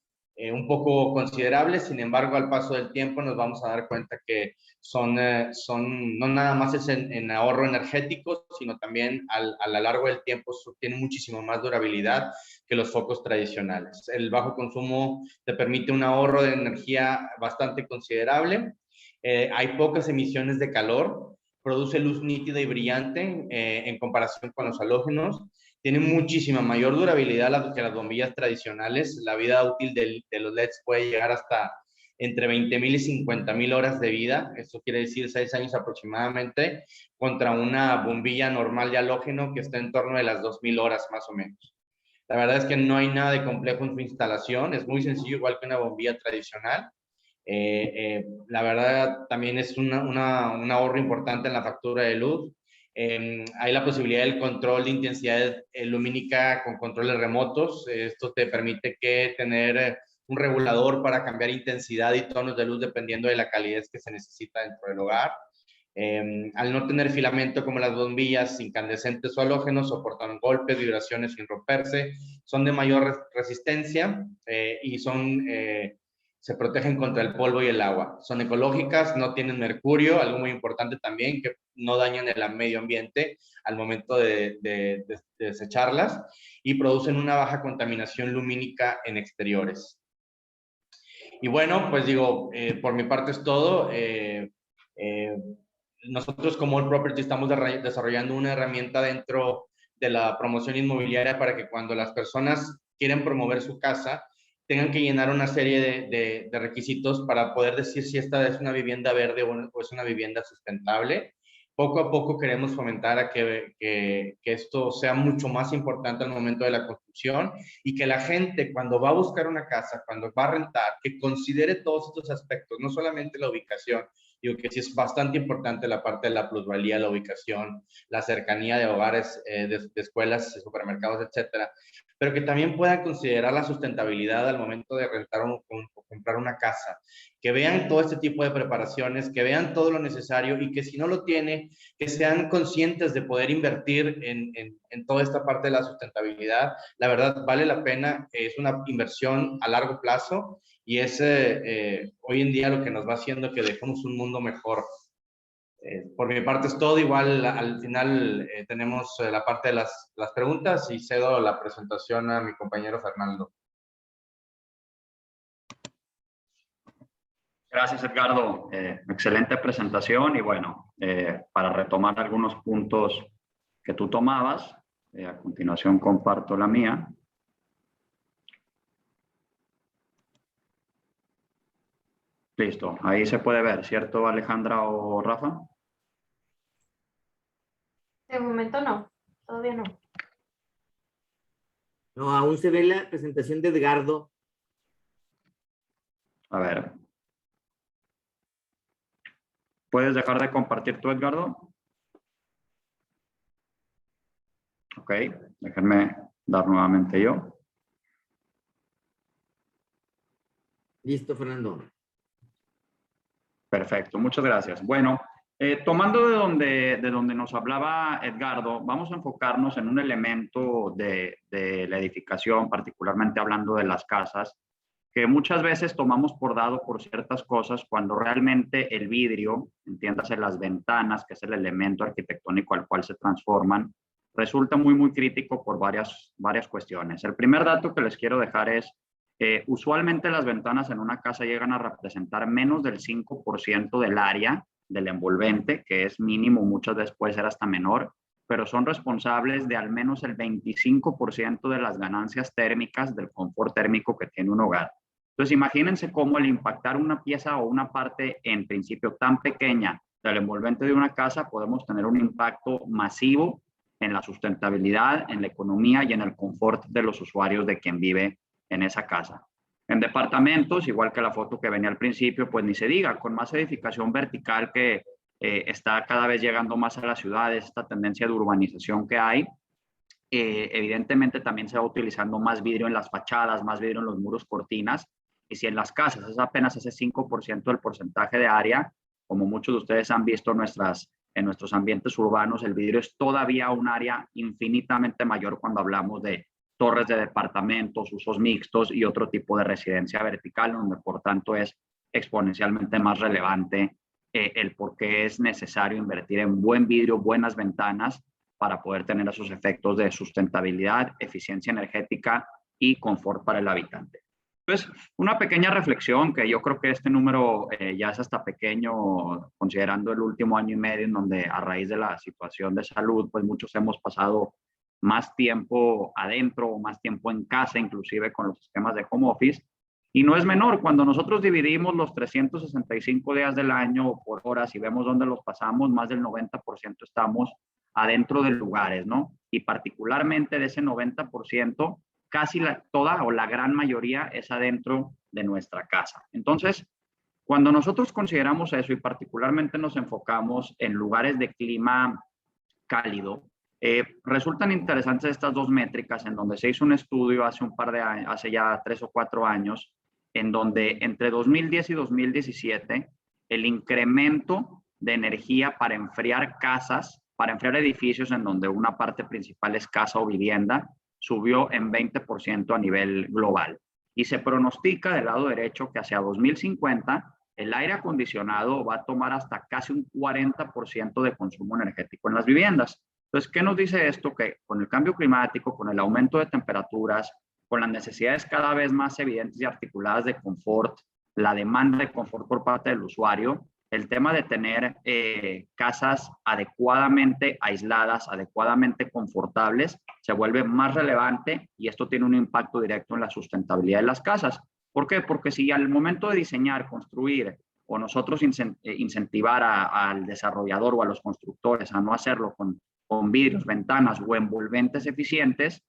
un poco considerable. Sin embargo, al paso del tiempo nos vamos a dar cuenta que son no nada más es en ahorro energético, sino también a lo largo del tiempo tienen muchísimo más durabilidad que los focos tradicionales. El bajo consumo te permite un ahorro de energía bastante considerable. Hay pocas emisiones de calor, produce luz nítida y brillante en comparación con los halógenos. Tiene muchísima mayor durabilidad que las bombillas tradicionales. La vida útil de los LEDs puede llegar hasta entre 20,000 y 50,000 horas de vida. Esto quiere decir 6 años aproximadamente, contra una bombilla normal de halógeno que está en torno de las 2,000 horas más o menos. La verdad es que no hay nada de complejo en su instalación. Es muy sencillo, igual que una bombilla tradicional. La verdad también es un ahorro importante en la factura de luz. Hay la posibilidad del control de intensidad lumínica con controles remotos. Esto te permite tener un regulador para cambiar intensidad y tonos de luz dependiendo de la calidez que se necesita dentro del hogar. Al no tener filamento como las bombillas incandescentes o halógenos, soportan golpes, vibraciones sin romperse, son de mayor resistencia y se protegen contra el polvo y el agua. Son ecológicas, no tienen mercurio, algo muy importante también, que no dañan el medio ambiente al momento de desecharlas, y producen una baja contaminación lumínica en exteriores. Y bueno, pues digo, por mi parte es todo. Nosotros como All Property estamos desarrollando una herramienta dentro de la promoción inmobiliaria para que cuando las personas quieren promover su casa, tengan que llenar una serie de requisitos para poder decir si esta es una vivienda verde o es una vivienda sustentable. Poco a poco queremos fomentar a que esto sea mucho más importante al momento de la construcción, y que la gente, cuando va a buscar una casa, cuando va a rentar, que considere todos estos aspectos, no solamente la ubicación. Digo que sí es bastante importante la parte de la plusvalía, la ubicación, la cercanía de hogares, de escuelas, de supermercados, etcétera, pero que también puedan considerar la sustentabilidad al momento de rentar o comprar una casa, que vean todo este tipo de preparaciones, que vean todo lo necesario, y que si no lo tiene, que sean conscientes de poder invertir en toda esta parte de la sustentabilidad. La verdad vale la pena, es una inversión a largo plazo, y es hoy en día lo que nos va haciendo que dejemos un mundo mejor. Por mi parte es todo. Igual al final tenemos la parte de las preguntas, y cedo la presentación a mi compañero Fernando. Gracias, Edgardo. Excelente presentación, y bueno, para retomar algunos puntos que tú tomabas, a continuación comparto la mía. Listo, ahí se puede ver, ¿cierto, Alejandra o Rafa? De momento no, todavía no. No, aún se ve la presentación de Edgardo. A ver. ¿Puedes dejar de compartir tú, Edgardo? Ok, déjenme dar nuevamente yo. Listo, Fernando. Perfecto, muchas gracias. Bueno, tomando de donde nos hablaba Edgardo, vamos a enfocarnos en un elemento de la edificación, particularmente hablando de las casas, que muchas veces tomamos por dado por ciertas cosas, cuando realmente el vidrio, entiéndase las ventanas, que es el elemento arquitectónico al cual se transforman, resulta muy crítico por varias cuestiones. El primer dato que les quiero dejar es, usualmente las ventanas en una casa llegan a representar menos del 5% del área del envolvente, que es mínimo, muchas veces puede ser hasta menor, pero son responsables de al menos el 25% de las ganancias térmicas del confort térmico que tiene un hogar. Entonces, imagínense cómo el impactar una pieza o una parte en principio tan pequeña del envolvente de una casa, podemos tener un impacto masivo en la sustentabilidad, en la economía y en el confort de los usuarios de quien vive en esa casa. En departamentos, igual que la foto que venía al principio, pues ni se diga, con más edificación vertical que está cada vez llegando más a las ciudades, esta tendencia de urbanización que hay, evidentemente también se va utilizando más vidrio en las fachadas, más vidrio en los muros, cortinas, y si en las casas es apenas ese 5% del porcentaje de área, como muchos de ustedes han visto en nuestros ambientes urbanos, el vidrio es todavía un área infinitamente mayor cuando hablamos de torres de departamentos, usos mixtos y otro tipo de residencia vertical, donde por tanto es exponencialmente más relevante el por qué es necesario invertir en buen vidrio, buenas ventanas, para poder tener esos efectos de sustentabilidad, eficiencia energética y confort para el habitante. Entonces, una pequeña reflexión, que yo creo que este número ya es hasta pequeño, considerando el último año y medio, en donde a raíz de la situación de salud, pues muchos hemos pasado más tiempo adentro o más tiempo en casa, inclusive con los esquemas de home office. Y no es menor, cuando nosotros dividimos los 365 días del año por horas y vemos dónde los pasamos, más del 90% estamos adentro de lugares, ¿no? Y particularmente de ese 90%, casi toda o la gran mayoría es adentro de nuestra casa. Entonces, cuando nosotros consideramos eso y particularmente nos enfocamos en lugares de clima cálido, resultan interesantes estas dos métricas en donde se hizo un estudio hace un par de años, hace ya 3 o 4 años, en donde entre 2010 y 2017 el incremento de energía para enfriar casas, para enfriar edificios en donde una parte principal es casa o vivienda, subió en 20% a nivel global. Y se pronostica del lado derecho que hacia 2050 el aire acondicionado va a tomar hasta casi un 40% de consumo energético en las viviendas. Entonces, ¿qué nos dice esto? Que con el cambio climático, con el aumento de temperaturas, con las necesidades cada vez más evidentes y articuladas de confort, la demanda de confort por parte del usuario, el tema de tener casas adecuadamente aisladas, adecuadamente confortables, se vuelve más relevante y esto tiene un impacto directo en la sustentabilidad de las casas. ¿Por qué? Porque si al momento de diseñar, construir o nosotros incentivar al desarrollador o a los constructores a no hacerlo con vidrios, ventanas o envolventes eficientes,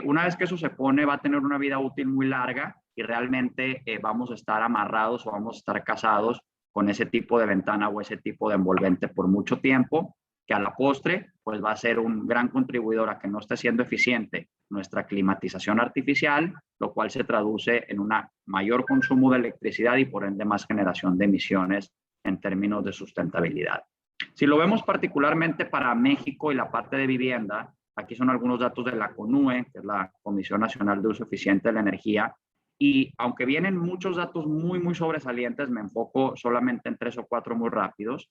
una vez que eso se pone va a tener una vida útil muy larga y realmente vamos a estar amarrados o vamos a estar casados con ese tipo de ventana o ese tipo de envolvente por mucho tiempo, que a la postre pues va a ser un gran contribuidor a que no esté siendo eficiente nuestra climatización artificial, lo cual se traduce en un mayor consumo de electricidad y por ende más generación de emisiones en términos de sustentabilidad. Si lo vemos particularmente para México y la parte de vivienda, aquí son algunos datos de la CONUE, que es la Comisión Nacional de Uso Eficiente de la Energía, y aunque vienen muchos datos muy sobresalientes, me enfoco solamente en 3 o 4 muy rápidos.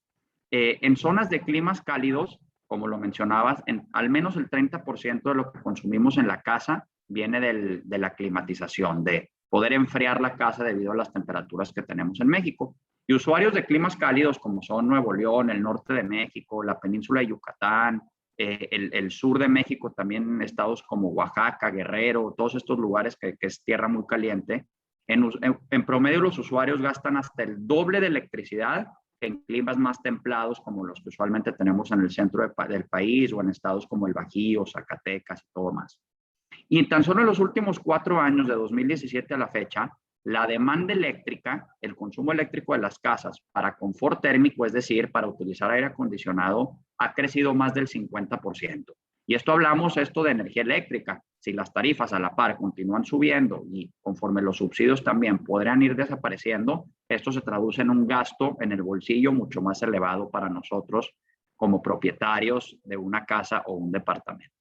En zonas de climas cálidos, como lo mencionabas, al menos el 30% de lo que consumimos en la casa viene de la climatización, de poder enfriar la casa debido a las temperaturas que tenemos en México. Y usuarios de climas cálidos como son Nuevo León, el norte de México, la península de Yucatán, el sur de México, también estados como Oaxaca, Guerrero, todos estos lugares que es tierra muy caliente, en promedio los usuarios gastan hasta el doble de electricidad en climas más templados como los que usualmente tenemos en el centro del país o en estados como el Bajío, Zacatecas y todo más. Y tan solo en los últimos 4 años, de 2017 a la fecha, la demanda eléctrica, el consumo eléctrico de las casas para confort térmico, es decir, para utilizar aire acondicionado, ha crecido más del 50%. Y esto hablamos de energía eléctrica. Si las tarifas a la par continúan subiendo y conforme los subsidios también podrían ir desapareciendo, esto se traduce en un gasto en el bolsillo mucho más elevado para nosotros como propietarios de una casa o un departamento.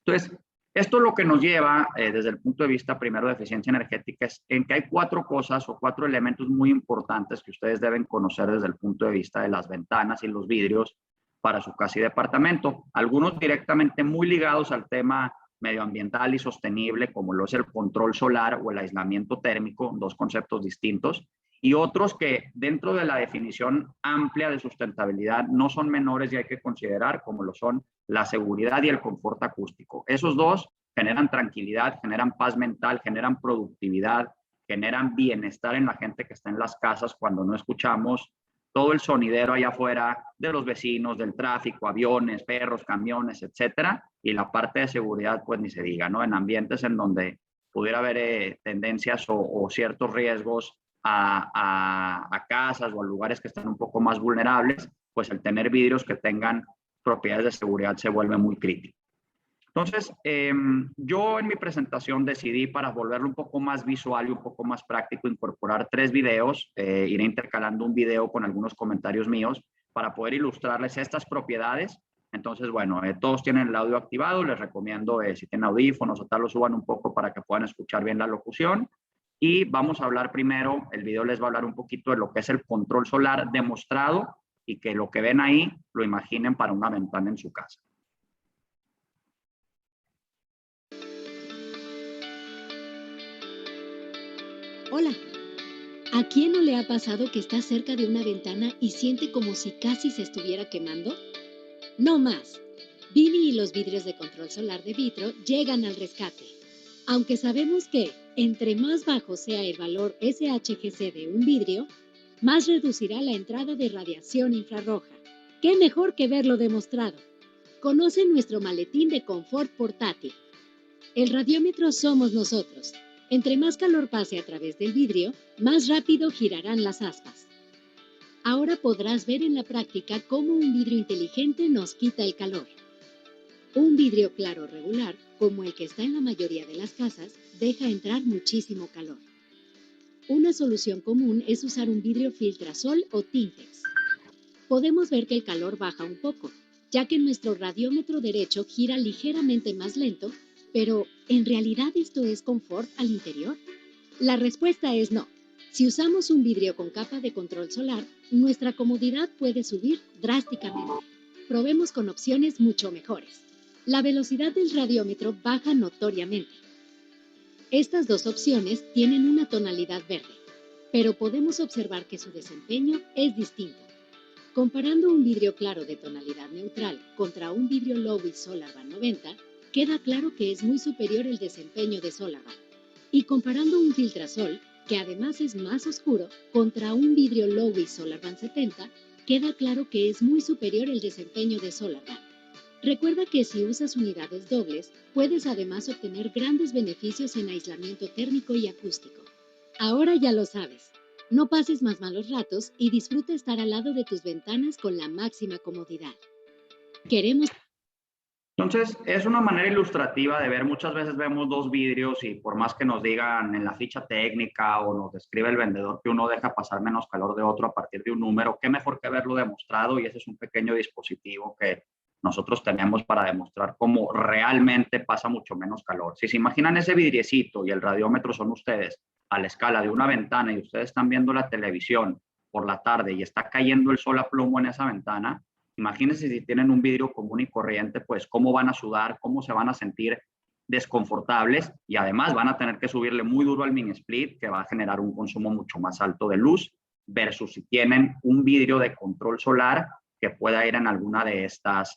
Entonces, esto lo que nos lleva desde el punto de vista primero de eficiencia energética es en que hay 4 cosas o 4 elementos muy importantes que ustedes deben conocer desde el punto de vista de las ventanas y los vidrios para su casa y departamento. Algunos directamente muy ligados al tema medioambiental y sostenible, como lo es el control solar o el aislamiento térmico, 2 conceptos distintos, y otros que dentro de la definición amplia de sustentabilidad no son menores y hay que considerar, como lo son la seguridad y el confort acústico. Esos 2 generan tranquilidad, generan paz mental, generan productividad, generan bienestar en la gente que está en las casas cuando no escuchamos todo el sonidero allá afuera de los vecinos, del tráfico, aviones, perros, camiones, etcétera. Y la parte de seguridad, pues ni se diga, ¿no? En ambientes en donde pudiera haber tendencias o ciertos riesgos a casas o a lugares que están un poco más vulnerables, pues el tener vidrios que tengan propiedades de seguridad se vuelve muy crítico. Entonces, yo en mi presentación decidí, para volverlo un poco más visual y un poco más práctico, incorporar 3 videos, iré intercalando un video con algunos comentarios míos para poder ilustrarles estas propiedades. Entonces, bueno, todos tienen el audio activado, les recomiendo si tienen audífonos o tal, lo suban un poco para que puedan escuchar bien la locución. Y vamos a hablar primero, el video les va a hablar un poquito de lo que es el control solar demostrado y que lo que ven ahí lo imaginen para una ventana en su casa. Hola, ¿a quién no le ha pasado que está cerca de una ventana y siente como si casi se estuviera quemando? No más. Vini y los vidrios de control solar de Vitro llegan al rescate. Aunque sabemos que, entre más bajo sea el valor SHGC de un vidrio, más reducirá la entrada de radiación infrarroja. ¿Qué mejor que verlo demostrado? Conoce nuestro maletín de confort portátil. El radiómetro somos nosotros. Entre más calor pase a través del vidrio, más rápido girarán las aspas. Ahora podrás ver en la práctica cómo un vidrio inteligente nos quita el calor. Un vidrio claro regular, como el que está en la mayoría de las casas, deja entrar muchísimo calor. Una solución común es usar un vidrio filtrasol o Tintex. Podemos ver que el calor baja un poco, ya que nuestro radiómetro derecho gira ligeramente más lento, pero ¿en realidad esto es confort al interior? La respuesta es no. Si usamos un vidrio con capa de control solar, nuestra comodidad puede subir drásticamente. Probemos con opciones mucho mejores. La velocidad del radiómetro baja notoriamente. Estas 2 opciones tienen una tonalidad verde, pero podemos observar que su desempeño es distinto. Comparando un vidrio claro de tonalidad neutral contra un vidrio Lowy SolarBan 90, queda claro que es muy superior el desempeño de SolarBan. Y comparando un filtrasol, que además es más oscuro, contra un vidrio Lowy SolarBan 70, queda claro que es muy superior el desempeño de SolarBan. Recuerda que si usas unidades dobles, puedes además obtener grandes beneficios en aislamiento térmico y acústico. Ahora ya lo sabes. No pases más malos ratos y disfruta estar al lado de tus ventanas con la máxima comodidad. Queremos... Entonces, es una manera ilustrativa de ver. Muchas veces vemos 2 vidrios y por más que nos digan en la ficha técnica o nos describe el vendedor que uno deja pasar menos calor de otro a partir de un número, qué mejor que verlo demostrado, y ese es un pequeño dispositivo que nosotros tenemos para demostrar cómo realmente pasa mucho menos calor. Si se imaginan ese vidriecito y el radiómetro son ustedes a la escala de una ventana y ustedes están viendo la televisión por la tarde y está cayendo el sol a plomo en esa ventana, imagínense si tienen un vidrio común y corriente, pues cómo van a sudar, cómo se van a sentir desconfortables, y además van a tener que subirle muy duro al mini split, que va a generar un consumo mucho más alto de luz, versus si tienen un vidrio de control solar que pueda ir en alguna de estas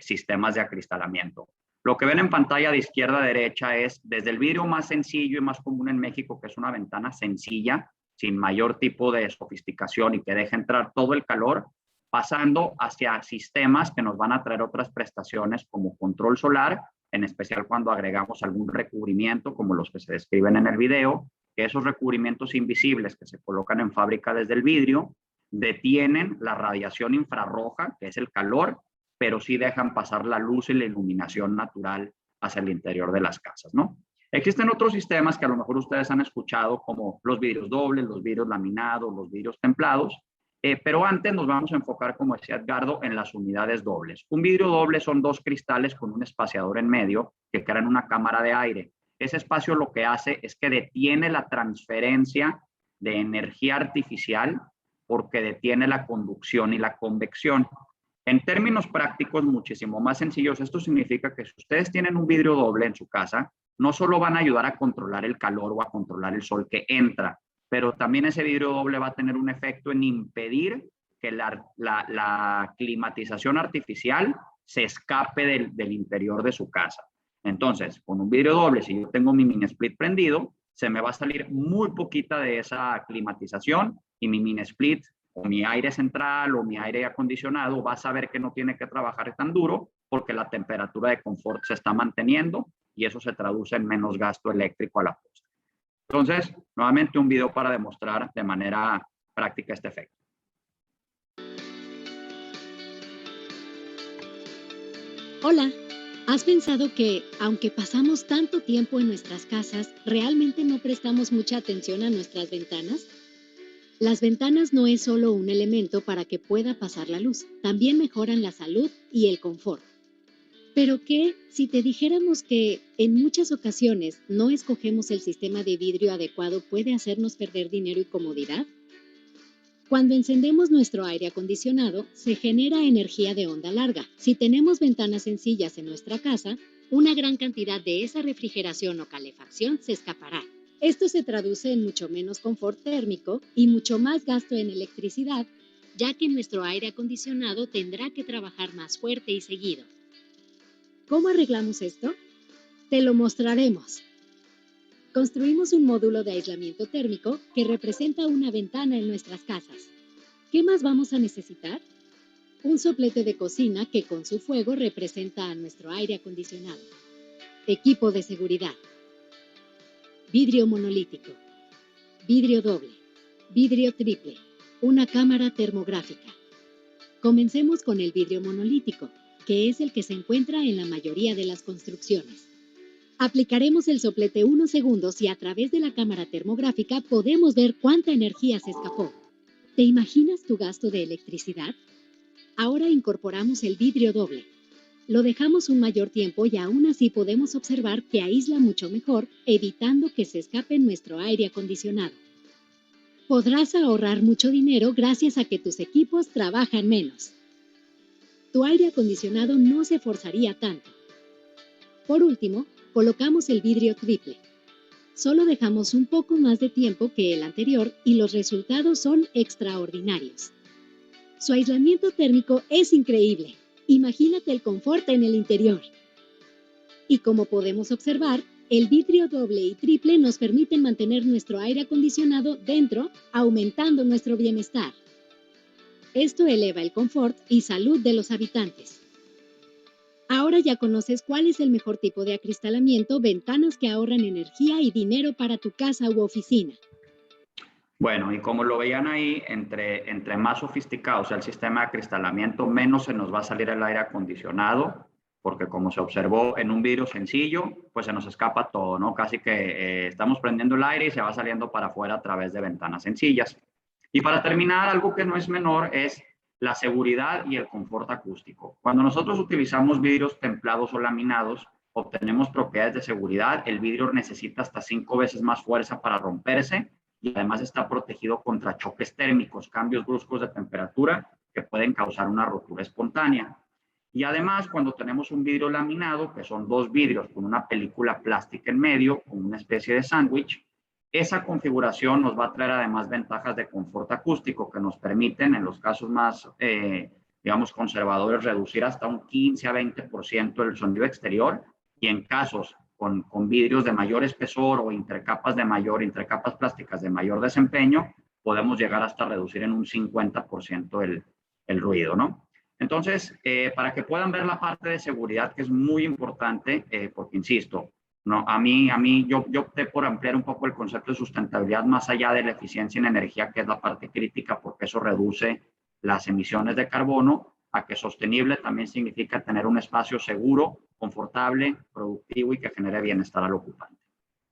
sistemas de acristalamiento. Lo que ven en pantalla de izquierda a derecha es desde el vidrio más sencillo y más común en México, que es una ventana sencilla, sin mayor tipo de sofisticación y que deja entrar todo el calor, pasando hacia sistemas que nos van a traer otras prestaciones como control solar, en especial cuando agregamos algún recubrimiento como los que se describen en el video, que esos recubrimientos invisibles que se colocan en fábrica desde el vidrio detienen la radiación infrarroja, que es el calor, pero sí dejan pasar la luz y la iluminación natural hacia el interior de las casas, ¿no? Existen otros sistemas que a lo mejor ustedes han escuchado, como los vidrios dobles, los vidrios laminados, los vidrios templados, pero antes nos vamos a enfocar, como decía Edgardo, en las unidades dobles. Un vidrio doble son 2 cristales con un espaciador en medio que crean una cámara de aire. Ese espacio lo que hace es que detiene la transferencia de energía artificial porque detiene la conducción y la convección. En términos prácticos, muchísimo más sencillos, esto significa que si ustedes tienen un vidrio doble en su casa, no solo van a ayudar a controlar el calor o a controlar el sol que entra, pero también ese vidrio doble va a tener un efecto en impedir que la climatización artificial se escape del interior de su casa. Entonces, con un vidrio doble, si yo tengo mi mini split prendido, se me va a salir muy poquita de esa climatización y mi mini split o mi aire central o mi aire acondicionado va a saber que no tiene que trabajar tan duro porque la temperatura de confort se está manteniendo y eso se traduce en menos gasto eléctrico a la postre. Entonces, nuevamente un video para demostrar de manera práctica este efecto. Hola, ¿has pensado que, aunque pasamos tanto tiempo en nuestras casas, realmente no prestamos mucha atención a nuestras ventanas? Las ventanas no es solo un elemento para que pueda pasar la luz, también mejoran la salud y el confort. ¿Pero qué si te dijéramos que en muchas ocasiones no escogemos el sistema de vidrio adecuado puede hacernos perder dinero y comodidad? Cuando encendemos nuestro aire acondicionado, se genera energía de onda larga. Si tenemos ventanas sencillas en nuestra casa, una gran cantidad de esa refrigeración o calefacción se escapará. Esto se traduce en mucho menos confort térmico y mucho más gasto en electricidad, ya que nuestro aire acondicionado tendrá que trabajar más fuerte y seguido. ¿Cómo arreglamos esto? Te lo mostraremos. Construimos un módulo de aislamiento térmico que representa una ventana en nuestras casas. ¿Qué más vamos a necesitar? Un soplete de cocina que con su fuego representa a nuestro aire acondicionado. Equipo de seguridad. Vidrio monolítico. Vidrio doble. Vidrio triple. Una cámara termográfica. Comencemos con el vidrio monolítico, que es el que se encuentra en la mayoría de las construcciones. Aplicaremos el soplete unos segundos y a través de la cámara termográfica podemos ver cuánta energía se escapó. ¿Te imaginas tu gasto de electricidad? Ahora incorporamos el vidrio doble. Lo dejamos un mayor tiempo y aún así podemos observar que aísla mucho mejor, evitando que se escape nuestro aire acondicionado. Podrás ahorrar mucho dinero gracias a que tus equipos trabajan menos. Tu aire acondicionado no se forzaría tanto. Por último, colocamos el vidrio triple. Solo dejamos un poco más de tiempo que el anterior y los resultados son extraordinarios. Su aislamiento térmico es increíble. Imagínate el confort en el interior. Y como podemos observar, el vidrio doble y triple nos permiten mantener nuestro aire acondicionado dentro, aumentando nuestro bienestar. Esto eleva el confort y salud de los habitantes. Ahora ya conoces cuál es el mejor tipo de acristalamiento, ventanas que ahorran energía y dinero para tu casa u oficina. Bueno, y como lo veían ahí, entre más sofisticado sea el sistema de acristalamiento, menos se nos va a salir el aire acondicionado, porque como se observó en un vidrio sencillo, pues se nos escapa todo, ¿no? Casi que estamos prendiendo el aire y se va saliendo para afuera a través de ventanas sencillas. Y para terminar, algo que no es menor es la seguridad y el confort acústico. Cuando nosotros utilizamos vidrios templados o laminados, obtenemos propiedades de seguridad. El vidrio necesita hasta 5 veces más fuerza para romperse y además está protegido contra choques térmicos, cambios bruscos de temperatura que pueden causar una rotura espontánea. Y además, cuando tenemos un vidrio laminado, que son 2 vidrios con una película plástica en medio, con una especie de sándwich, esa configuración nos va a traer además ventajas de confort acústico que nos permiten, en los casos más, digamos, conservadores, reducir hasta un 15 a 20% el sonido exterior, y en casos con vidrios de mayor espesor o intercapas plásticas de mayor desempeño, podemos llegar hasta reducir en un 50% el ruido, ¿no? Entonces, para que puedan ver la parte de seguridad, que es muy importante, porque insisto, no, a mí yo opté por ampliar un poco el concepto de sustentabilidad más allá de la eficiencia en energía, que es la parte crítica, porque eso reduce las emisiones de carbono, a que sostenible también significa tener un espacio seguro, confortable, productivo y que genere bienestar al ocupante.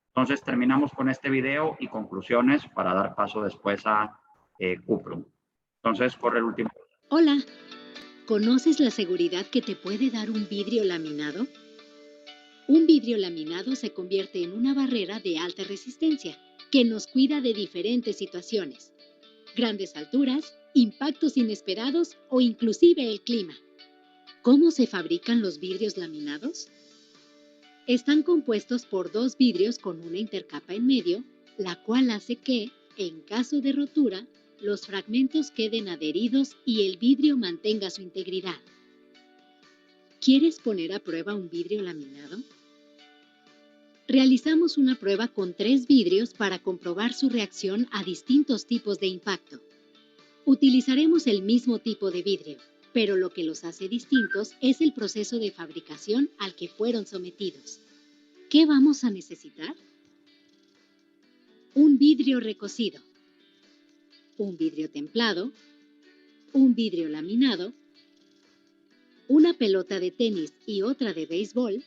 Entonces, terminamos con este video y conclusiones para dar paso después a Cuprum. Entonces, corre el último. Hola, ¿conoces la seguridad que te puede dar un vidrio laminado? Un vidrio laminado se convierte en una barrera de alta resistencia que nos cuida de diferentes situaciones, grandes alturas, impactos inesperados o inclusive el clima. ¿Cómo se fabrican los vidrios laminados? Están compuestos por 2 vidrios con una intercapa en medio, la cual hace que, en caso de rotura, los fragmentos queden adheridos y el vidrio mantenga su integridad. ¿Quieres poner a prueba un vidrio laminado? Realizamos una prueba con 3 vidrios para comprobar su reacción a distintos tipos de impacto. Utilizaremos el mismo tipo de vidrio, pero lo que los hace distintos es el proceso de fabricación al que fueron sometidos. ¿Qué vamos a necesitar? Un vidrio recocido, un vidrio templado, un vidrio laminado, una pelota de tenis y otra de béisbol,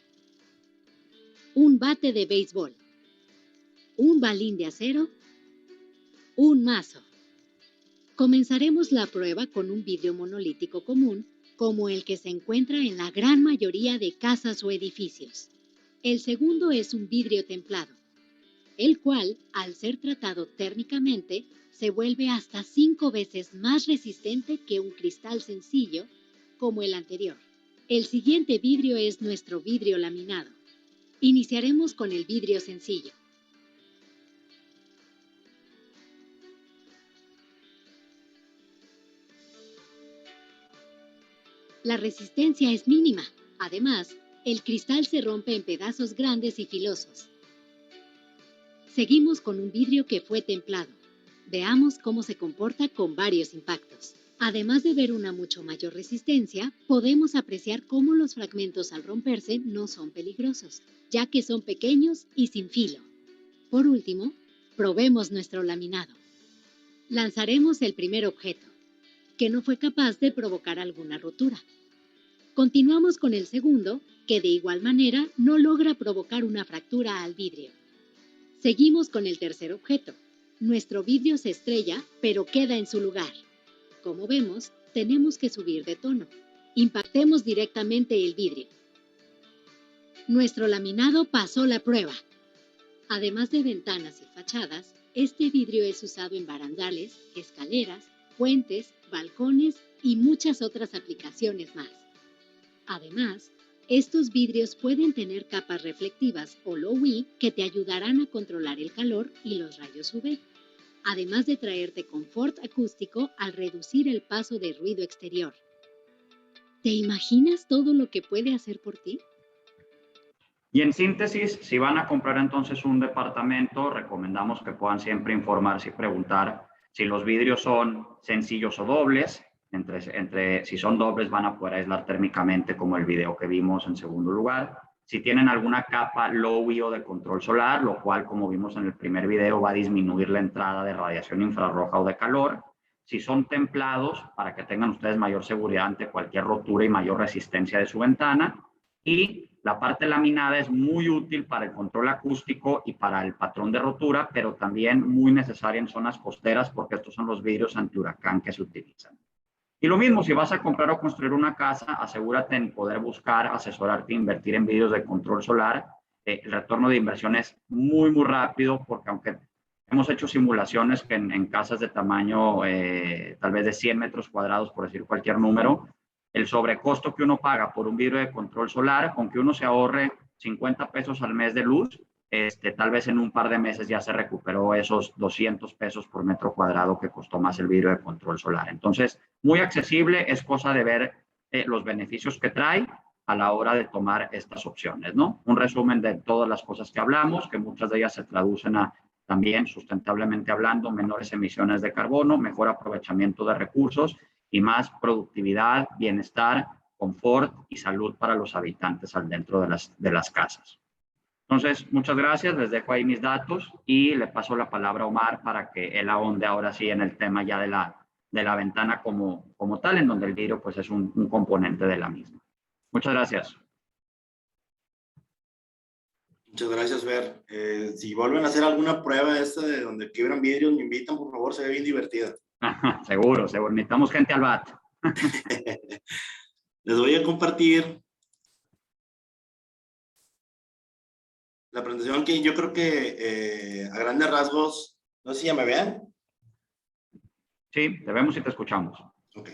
un bate de béisbol, un balín de acero, un mazo. Comenzaremos la prueba con un vidrio monolítico común, como el que se encuentra en la gran mayoría de casas o edificios. El segundo es un vidrio templado, el cual, al ser tratado térmicamente, se vuelve hasta 5 veces más resistente que un cristal sencillo, como el anterior. El siguiente vidrio es nuestro vidrio laminado. Iniciaremos con el vidrio sencillo. La resistencia es mínima. Además, el cristal se rompe en pedazos grandes y filosos. Seguimos con un vidrio que fue templado. Veamos cómo se comporta con varios impactos. Además de ver una mucho mayor resistencia, podemos apreciar cómo los fragmentos al romperse no son peligrosos, ya que son pequeños y sin filo. Por último, probemos nuestro laminado. Lanzaremos el primer objeto, que no fue capaz de provocar alguna rotura. Continuamos con el segundo, que de igual manera no logra provocar una fractura al vidrio. Seguimos con el tercer objeto. Nuestro vidrio se estrella, pero queda en su lugar. Como vemos, tenemos que subir de tono. Impactemos directamente el vidrio. Nuestro laminado pasó la prueba. Además de ventanas y fachadas, este vidrio es usado en barandales, escaleras, puentes, balcones y muchas otras aplicaciones más. Además, estos vidrios pueden tener capas reflectivas o low-E que te ayudarán a controlar el calor y los rayos UV, además de traerte confort acústico al reducir el paso de ruido exterior. ¿Te imaginas todo lo que puede hacer por ti? Y en síntesis, si van a comprar entonces un departamento, recomendamos que puedan siempre informarse y preguntar si los vidrios son sencillos o dobles. Si son dobles van a poder aislar térmicamente, como el video que vimos en segundo lugar. Si tienen alguna capa low-E o de control solar, lo cual, como vimos en el primer video, va a disminuir la entrada de radiación infrarroja o de calor. Si son templados, para que tengan ustedes mayor seguridad ante cualquier rotura y mayor resistencia de su ventana. Y la parte laminada es muy útil para el control acústico y para el patrón de rotura, pero también muy necesaria en zonas costeras porque estos son los vidrios antihuracán que se utilizan. Y lo mismo, si vas a comprar o construir una casa, asegúrate en poder buscar, asesorarte e invertir en vidrios de control solar. El retorno de inversión es muy, muy rápido porque aunque hemos hecho simulaciones que en casas de tamaño tal vez de 100 metros cuadrados, por decir cualquier número, el sobrecosto que uno paga por un vidrio de control solar, aunque uno se ahorre 50 pesos al mes de luz, tal vez en un par de meses ya se recuperó esos 200 pesos por metro cuadrado que costó más el vidrio de control solar. Entonces, muy accesible, es cosa de ver los beneficios que trae a la hora de tomar estas opciones, ¿no? Un resumen de todas las cosas que hablamos, que muchas de ellas se traducen a también, sustentablemente hablando, menores emisiones de carbono, mejor aprovechamiento de recursos y más productividad, bienestar, confort y salud para los habitantes dentro de las casas. Entonces, muchas gracias, les dejo ahí mis datos y le paso la palabra a Omar para que él ahonde ahora sí en el tema ya de la ventana como tal, en donde el vidrio pues es un componente de la misma. Muchas gracias. Muchas gracias, Ver. Si vuelven a hacer alguna prueba esta de donde quiebran vidrios, me invitan, por favor, se ve bien divertida. Seguro, necesitamos gente al bat. Les voy a compartir la presentación que yo creo que a grandes rasgos, no sé si ya me vean. Sí, te vemos y te escuchamos. Ok.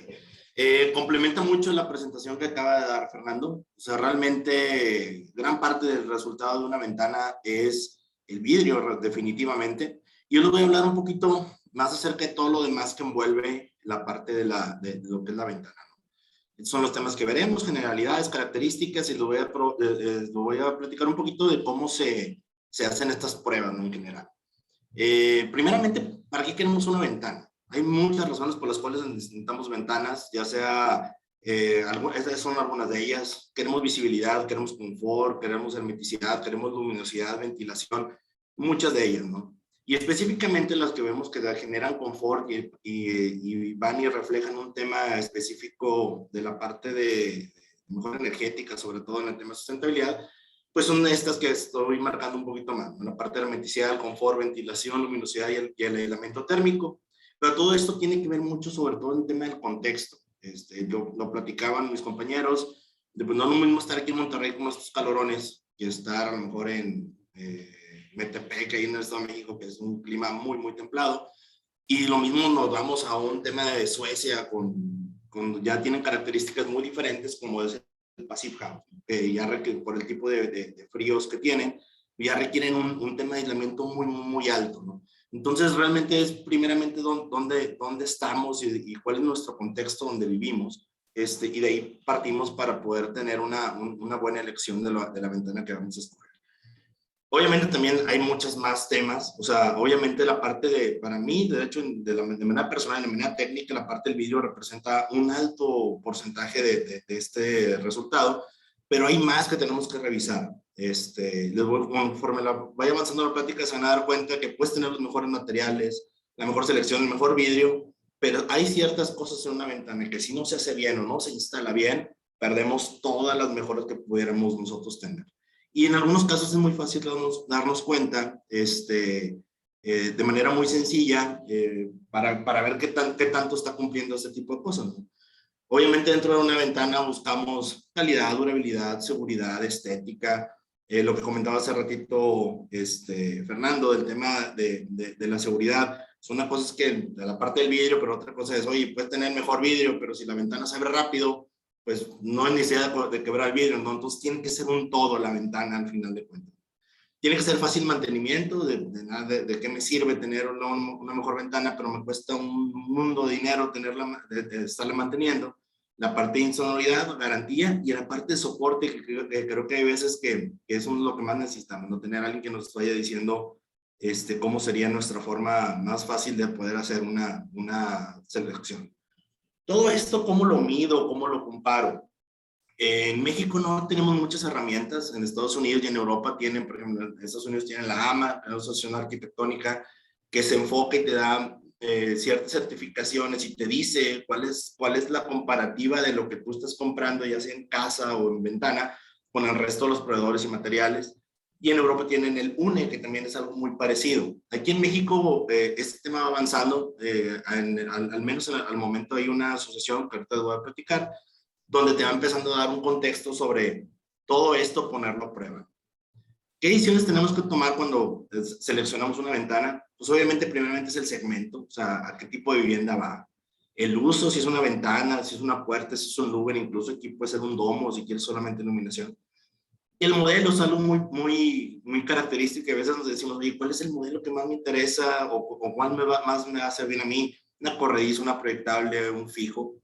Complementa mucho la presentación que acaba de dar Fernando. O sea, realmente gran parte del resultado de una ventana es el vidrio, definitivamente. Yo les voy a hablar un poquito más acerca de todo lo demás que envuelve la parte de lo que es la ventana, ¿no? Estos son los temas que veremos, generalidades, características, y les voy a platicar un poquito de cómo se hacen estas pruebas, ¿no? En general. Primeramente, ¿para qué queremos una ventana? Hay muchas razones por las cuales necesitamos ventanas, ya sea, estas son algunas de ellas. Queremos visibilidad, queremos confort, queremos hermeticidad, queremos luminosidad, ventilación, muchas de ellas, ¿no? Y específicamente las que vemos que generan confort y van y reflejan un tema específico de la parte de mejora energética, sobre todo en el tema de sustentabilidad, pues son estas que estoy marcando un poquito más, ¿no? La parte de hermeticidad, el confort, ventilación, luminosidad y el aislamiento térmico. Pero todo esto tiene que ver mucho, sobre todo en el tema del contexto. Yo lo platicaban mis compañeros, de pues no es lo mismo estar aquí en Monterrey con estos calorones que estar a lo mejor en Metepec, ahí en el Estado de México, que es un clima muy, muy templado. Y lo mismo nos vamos a un tema de Suecia, ya tienen características muy diferentes, como es el Passive House, que ya por el tipo de fríos que tienen, ya requieren un tema de aislamiento muy, muy, muy alto, ¿no? Entonces, realmente es primeramente dónde estamos y cuál es nuestro contexto donde vivimos, y de ahí partimos para poder tener una buena elección de la ventana que vamos a escoger. Obviamente también hay muchos más temas, o sea, obviamente la parte para mí, de hecho, de manera personal, de manera técnica, la parte del vidrio representa un alto porcentaje de este resultado, pero hay más que tenemos que revisar. Conforme vaya avanzando la plática, se van a dar cuenta que puedes tener los mejores materiales, la mejor selección, el mejor vidrio, pero hay ciertas cosas en una ventana que si no se hace bien o no se instala bien, perdemos todas las mejoras que pudiéramos nosotros tener. Y en algunos casos es muy fácil darnos cuenta, de manera muy sencilla, para ver qué tanto está cumpliendo este tipo de cosas, ¿no? Obviamente dentro de una ventana buscamos calidad, durabilidad, seguridad, estética, lo que comentaba hace ratito Fernando, del tema de la seguridad. Son una cosa que de la parte del vidrio, pero otra cosa es, oye, puedes tener mejor vidrio, pero si la ventana se abre rápido, pues no hay necesidad de quebrar el vidrio, ¿no? Entonces tiene que ser un todo la ventana al final de cuentas. Tiene que ser fácil mantenimiento, de qué me sirve tener una mejor ventana, pero me cuesta un mundo de dinero de estarla manteniendo. La parte de insonoridad, garantía, y la parte de soporte, que creo que hay veces que eso es lo que más necesitamos, ¿no? Tener a alguien que nos vaya diciendo cómo sería nuestra forma más fácil de poder hacer una selección. Todo esto, ¿cómo lo mido? ¿Cómo lo comparo? En México no tenemos muchas herramientas. En Estados Unidos y en Europa tienen, por ejemplo, en Estados Unidos tienen la AMA, la Asociación Arquitectónica, que se enfoca y te da ciertas certificaciones y te dice cuál es la comparativa de lo que tú estás comprando, ya sea en casa o en ventana, con el resto de los proveedores y materiales. Y en Europa tienen el UNE, que también es algo muy parecido. Aquí en México este tema va avanzando, al menos al momento hay una asociación que ahorita les voy a platicar, donde te va empezando a dar un contexto sobre todo esto, ponerlo a prueba. ¿Qué decisiones tenemos que tomar cuando seleccionamos una ventana? Pues obviamente primeramente es el segmento, o sea, a qué tipo de vivienda va. El uso, si es una ventana, si es una puerta, si es un louver, incluso aquí puede ser un domo, si quieres solamente iluminación. Y el modelo es algo muy, muy, muy característico, y a veces nos decimos, oye, ¿cuál es el modelo que más me interesa o cuál más me va a hacer bien a mí? Una corrediza, una proyectable, un fijo.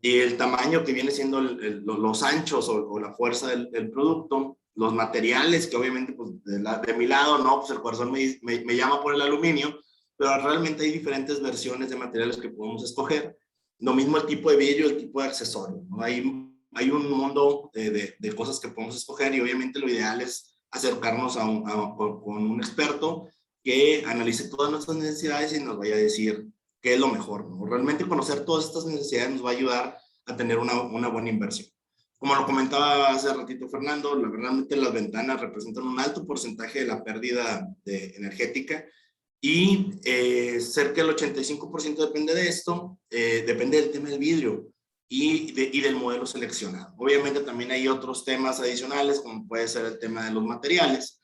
Y el tamaño que viene siendo los anchos o la fuerza del producto, los materiales que obviamente pues de mi lado, no, pues el corazón me llama por el aluminio, pero realmente hay diferentes versiones de materiales que podemos escoger. Lo mismo el tipo de vidrio, el tipo de accesorio, ¿no? Hay un mundo de cosas que podemos escoger y obviamente lo ideal es acercarnos con un experto que analice todas nuestras necesidades y nos vaya a decir qué es lo mejor, ¿no? Realmente conocer todas estas necesidades nos va a ayudar a tener una buena inversión. Como lo comentaba hace ratito Fernando, realmente las ventanas representan un alto porcentaje de la pérdida energética y cerca del 85% depende de esto, depende del tema del vidrio y del modelo seleccionado. Obviamente también hay otros temas adicionales, como puede ser el tema de los materiales,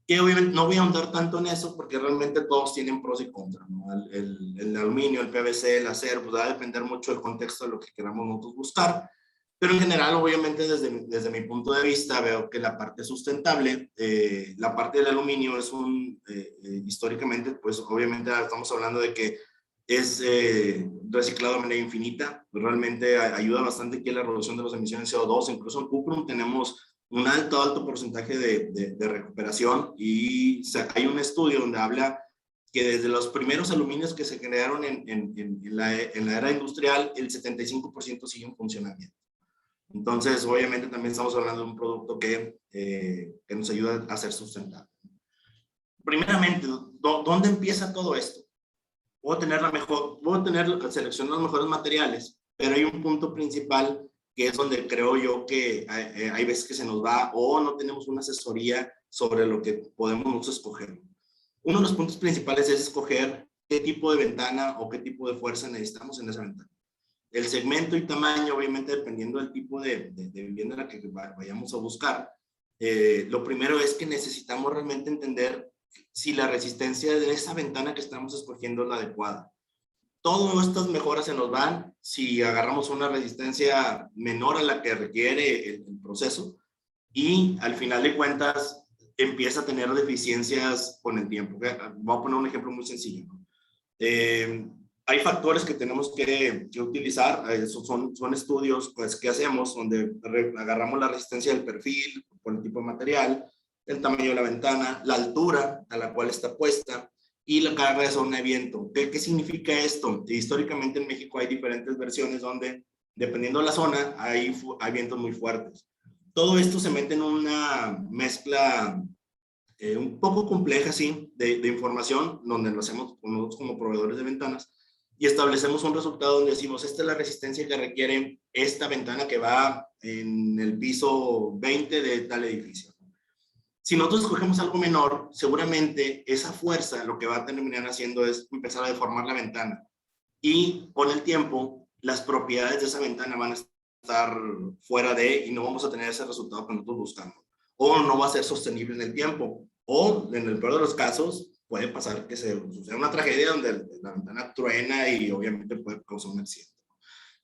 que obviamente no voy a ahondar tanto en eso porque realmente todos tienen pros y contras, ¿no? El aluminio, el PVC, el acero, pues va a depender mucho del contexto de lo que queramos nosotros buscar, pero en general, obviamente desde mi punto de vista veo que la parte sustentable, la parte del aluminio es históricamente, pues obviamente estamos hablando de que es reciclado de manera infinita, realmente ayuda bastante aquí a la reducción de las emisiones de CO2, incluso en Cuprum tenemos un alto porcentaje de recuperación y hay un estudio donde habla que desde los primeros aluminios que se crearon en la era industrial, el 75% siguen funcionando bien. Entonces, obviamente también estamos hablando de un producto que nos ayuda a ser sustentable. Primeramente, ¿dónde empieza todo esto? Puedo seleccionar los mejores materiales, pero hay un punto principal que es donde creo yo que hay veces que se nos va o no tenemos una asesoría sobre lo que podemos nosotros escoger. Uno de los puntos principales es escoger qué tipo de ventana o qué tipo de fuerza necesitamos en esa ventana. El segmento y tamaño, obviamente, dependiendo del tipo de vivienda en la que vayamos a buscar. Lo primero es que necesitamos realmente entender si la resistencia de esa ventana que estamos escogiendo es la adecuada. Todas estas mejoras se nos van si agarramos una resistencia menor a la que requiere el proceso y al final de cuentas empieza a tener deficiencias con el tiempo. Voy a poner un ejemplo muy sencillo, ¿no? Hay factores que tenemos que utilizar, son estudios pues, que hacemos donde agarramos la resistencia del perfil por el tipo de material, el tamaño de la ventana, la altura a la cual está puesta y la carga de zona de viento. ¿Qué significa esto? Históricamente en México hay diferentes versiones donde, dependiendo de la zona, hay vientos muy fuertes. Todo esto se mete en una mezcla un poco compleja, sí, de información, donde lo hacemos nosotros como proveedores de ventanas y establecemos un resultado donde decimos, esta es la resistencia que requiere esta ventana que va en el piso 20 de tal edificio. Si nosotros escogemos algo menor, seguramente esa fuerza lo que va a terminar haciendo es empezar a deformar la ventana. Y con el tiempo, las propiedades de esa ventana van a estar fuera de y no vamos a tener ese resultado que nosotros buscamos. O no va a ser sostenible en el tiempo. O, en el peor de los casos, puede pasar que sea una tragedia donde la ventana truena y obviamente puede causar un accidente.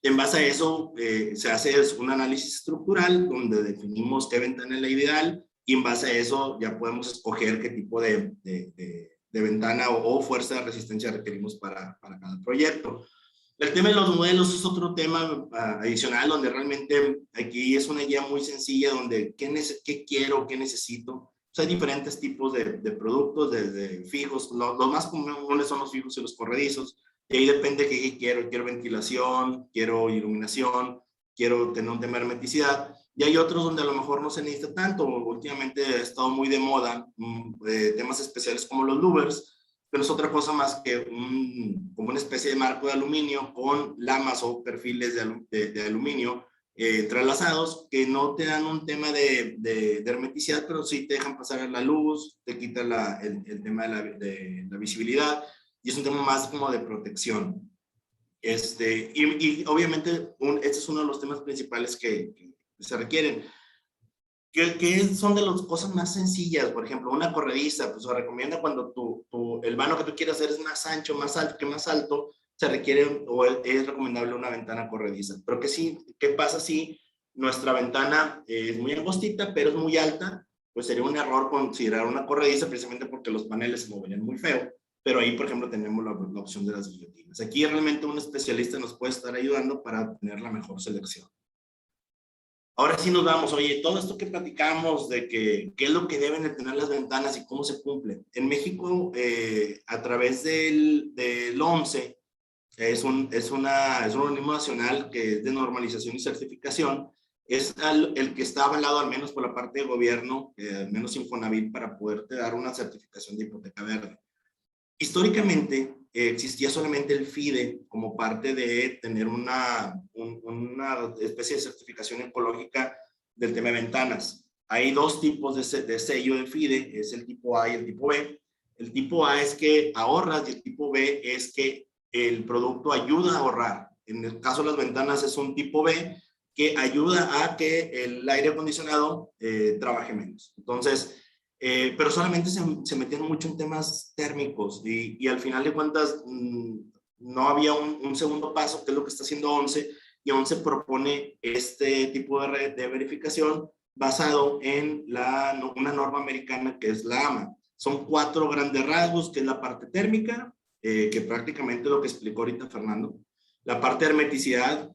En base a eso, se hace un análisis estructural donde definimos qué ventana es la ideal y en base a eso ya podemos escoger qué tipo de ventana o fuerza de resistencia requerimos para cada proyecto. El tema de los modelos es otro tema adicional donde realmente aquí es una guía muy sencilla donde qué quiero, qué necesito. O sea, hay diferentes tipos de productos, desde fijos, los más comunes son los fijos y los corredizos, y ahí depende qué quiero. Quiero ventilación, quiero iluminación, quiero tener un tema de hermeticidad. Y hay otros donde a lo mejor no se necesita tanto. Últimamente ha estado muy de moda temas especiales como los louvers, pero es otra cosa más que como una especie de marco de aluminio con lamas o perfiles de aluminio entrelazados que no te dan un tema de hermeticidad, pero sí te dejan pasar la luz, te quitan el tema de la visibilidad y es un tema más como de protección. Y obviamente este es uno de los temas principales que se requieren. ¿Qué son de las cosas más sencillas? Por ejemplo, una corrediza, pues se recomienda cuando el vano que tú quieras hacer es más ancho, más alto que más alto, se requiere o es recomendable una ventana corrediza. Pero ¿qué pasa si nuestra ventana es muy angostita, pero es muy alta? Pues sería un error considerar una corrediza precisamente porque los paneles se moverían muy feo. Pero ahí, por ejemplo, tenemos la opción de las guillotinas. Aquí realmente un especialista nos puede estar ayudando para tener la mejor selección. Ahora sí nos vamos, oye, todo esto que platicamos de qué es lo que deben de tener las ventanas y cómo se cumple. En México, a través del 11, es un organismo nacional que es de normalización y certificación, es el que está avalado al menos por la parte de gobierno, al menos Infonavit, para poderte dar una certificación de hipoteca verde. Históricamente existía solamente el FIDE como parte de tener una especie de certificación ecológica del tema de ventanas. Hay dos tipos de sello de FIDE, es el tipo A y el tipo B. El tipo A es que ahorras y el tipo B es que el producto ayuda a ahorrar. En el caso de las ventanas es un tipo B que ayuda a que el aire acondicionado trabaje menos. Entonces, pero solamente se metían mucho en temas térmicos y al final de cuentas no había un segundo paso, que es lo que está haciendo 11, y 11 propone este tipo de verificación basado en una norma americana que es la AMA. Son 4 grandes rasgos, que es la parte térmica, que prácticamente lo que explicó ahorita Fernando, la parte de hermeticidad,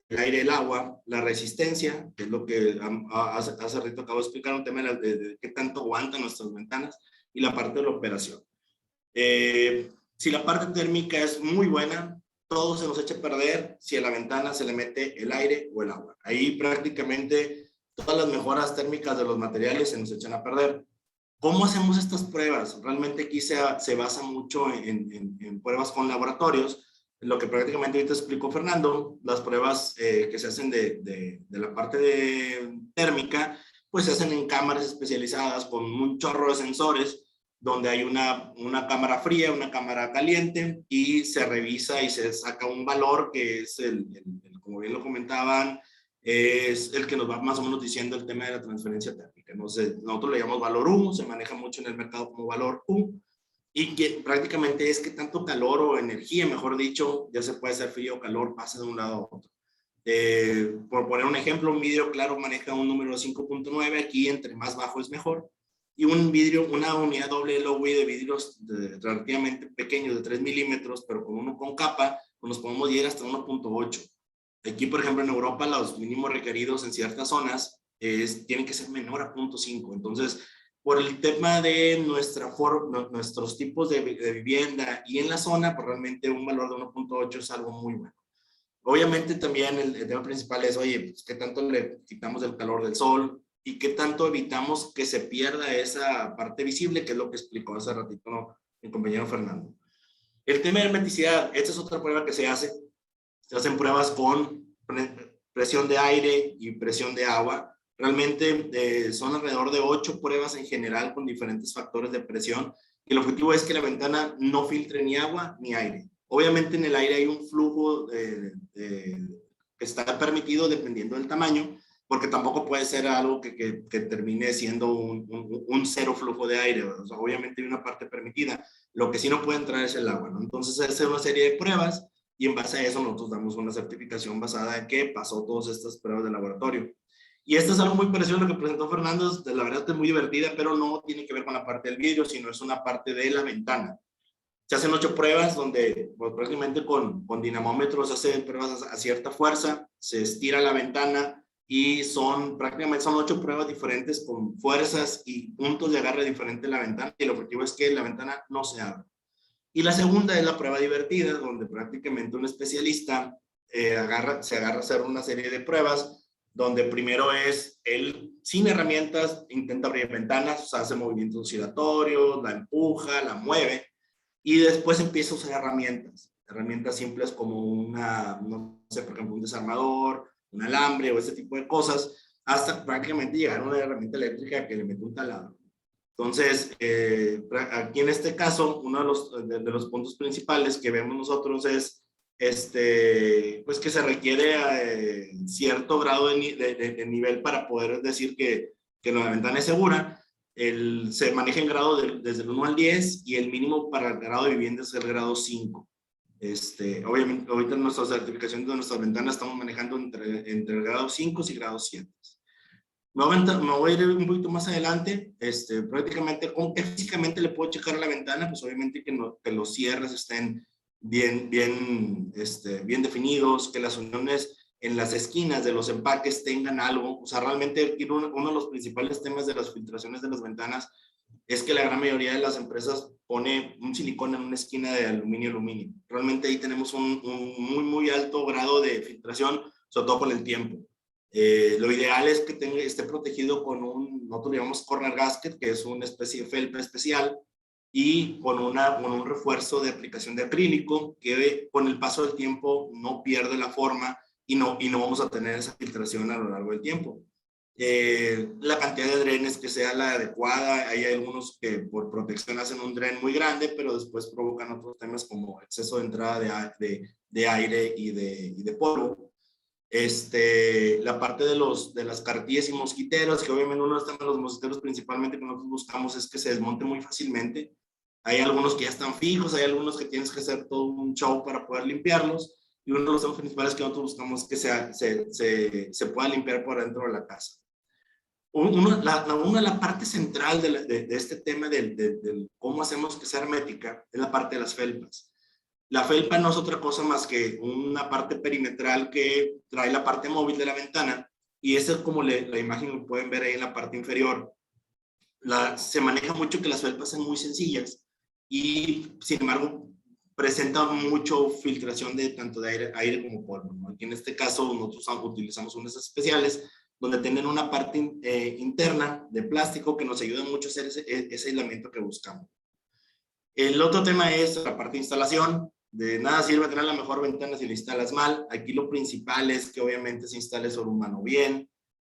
el aire, el agua, la resistencia, que es lo que hace rato acabo de explicar, un tema de qué tanto aguantan nuestras ventanas, y la parte de la operación. Si la parte térmica es muy buena, todo se nos echa a perder si a la ventana se le mete el aire o el agua. Ahí prácticamente todas las mejoras térmicas de los materiales se nos echan a perder. ¿Cómo hacemos estas pruebas? Realmente aquí se basa mucho en pruebas con laboratorios. Lo que prácticamente ahorita explicó Fernando, las pruebas que se hacen de la parte térmica, pues se hacen en cámaras especializadas con un chorro de sensores, donde hay una cámara fría, una cámara caliente, y se revisa y se saca un valor que es como bien lo comentaban, es el que nos va más o menos diciendo el tema de la transferencia térmica. Nosotros le llamamos valor U, se maneja mucho en el mercado como valor U, y que prácticamente es que tanto calor o energía, mejor dicho, ya se puede hacer frío o calor, pasa de un lado a otro. Por poner un ejemplo, un vidrio claro maneja un número 5.9, aquí entre más bajo es mejor. Y un vidrio, una unidad doble LOWI de vidrios relativamente pequeños, de 3 milímetros, pero con uno con capa, pues nos podemos ir hasta 1.8. Aquí, por ejemplo, en Europa, los mínimos requeridos en ciertas zonas tienen que ser menor a 0.5. Entonces, por el tema de nuestros tipos de vivienda y en la zona, pues realmente un valor de 1.8 es algo muy bueno. Obviamente también el tema principal es, oye, pues, ¿qué tanto le quitamos del calor del sol? ¿Y qué tanto evitamos que se pierda esa parte visible, que es lo que explicó hace ratito, ¿no?, mi compañero Fernando? El tema de hermeticidad, esta es otra prueba que se hace. Se hacen pruebas con presión de aire y presión de agua. Realmente son alrededor de 8 pruebas en general con diferentes factores de presión. Y el objetivo es que la ventana no filtre ni agua ni aire. Obviamente en el aire hay un flujo que está permitido dependiendo del tamaño, porque tampoco puede ser algo que termine siendo un cero flujo de aire. O sea, obviamente hay una parte permitida. Lo que sí no puede entrar es el agua, ¿no? Entonces, se hace una serie de pruebas y en base a eso nosotros damos una certificación basada en que pasó todas estas pruebas de laboratorio. Y esto es algo muy parecido a lo que presentó Fernando. La verdad es que es muy divertida, pero no tiene que ver con la parte del vidrio, sino es una parte de la ventana. Se hacen 8 pruebas donde pues, prácticamente con dinamómetros se hacen pruebas a cierta fuerza, se estira la ventana, y prácticamente son 8 pruebas diferentes con fuerzas y puntos de agarre diferentes de la ventana, y el objetivo es que la ventana no se abra. Y la segunda es la prueba divertida, donde prácticamente un especialista se agarra a hacer una serie de pruebas, donde primero es él, sin herramientas, intenta abrir ventanas, o sea, hace movimientos giratorios, la empuja, la mueve, y después empieza a usar herramientas simples como no sé, por ejemplo, un desarmador, un alambre o ese tipo de cosas, hasta prácticamente llegar a una herramienta eléctrica que le mete un taladro. Entonces, aquí en este caso, uno de los puntos principales que vemos nosotros es pues que se requiere cierto grado de nivel para poder decir que la ventana es segura. Se maneja en grado desde el 1 al 10 y el mínimo para el grado de vivienda es el grado 5. Obviamente, ahorita en nuestra certificación de nuestras ventanas estamos manejando entre el grado 5 y grado 7. Me voy a ir un poquito más adelante. Prácticamente, ¿con qué físicamente le puedo checar a la ventana? Pues obviamente que los cierres estén bien definidos, que las uniones en las esquinas de los empaques tengan algo. O sea, realmente uno de los principales temas de las filtraciones de las ventanas es que la gran mayoría de las empresas pone un silicón en una esquina de aluminio. Realmente ahí tenemos un muy, muy alto grado de filtración, sobre todo con el tiempo. Lo ideal es que esté protegido con nosotros le llamamos corner gasket, que es una especie de felpa especial, y con un refuerzo de aplicación de acrílico que con el paso del tiempo no pierde la forma y no vamos a tener esa filtración a lo largo del tiempo. La cantidad de drenes que sea la adecuada. Hay algunos que por protección hacen un dren muy grande, pero después provocan otros temas como exceso de entrada de aire y de polvo. La parte de las cartillas y mosquiteros, que obviamente uno de los mosquiteros principalmente que nosotros buscamos es que se desmonte muy fácilmente. Hay algunos que ya están fijos, hay algunos que tienes que hacer todo un show para poder limpiarlos, y uno de los temas principales que nosotros buscamos es que se pueda limpiar por dentro de la casa. La parte central de este tema del cómo hacemos que sea hermética es la parte de las felpas. La felpa no es otra cosa más que una parte perimetral que trae la parte móvil de la ventana, y esa es como la imagen que pueden ver ahí en la parte inferior. Se maneja mucho que las felpas sean muy sencillas, y sin embargo presenta mucho filtración de tanto de aire como polvo, ¿no? Aquí en este caso nosotros utilizamos unas especiales donde tienen una parte interna de plástico que nos ayuda mucho a hacer ese aislamiento que buscamos. El otro tema es la parte de instalación. De nada sirve tener la mejor ventana si la instalas mal. Aquí lo principal es que obviamente se instale sobre un mano bien,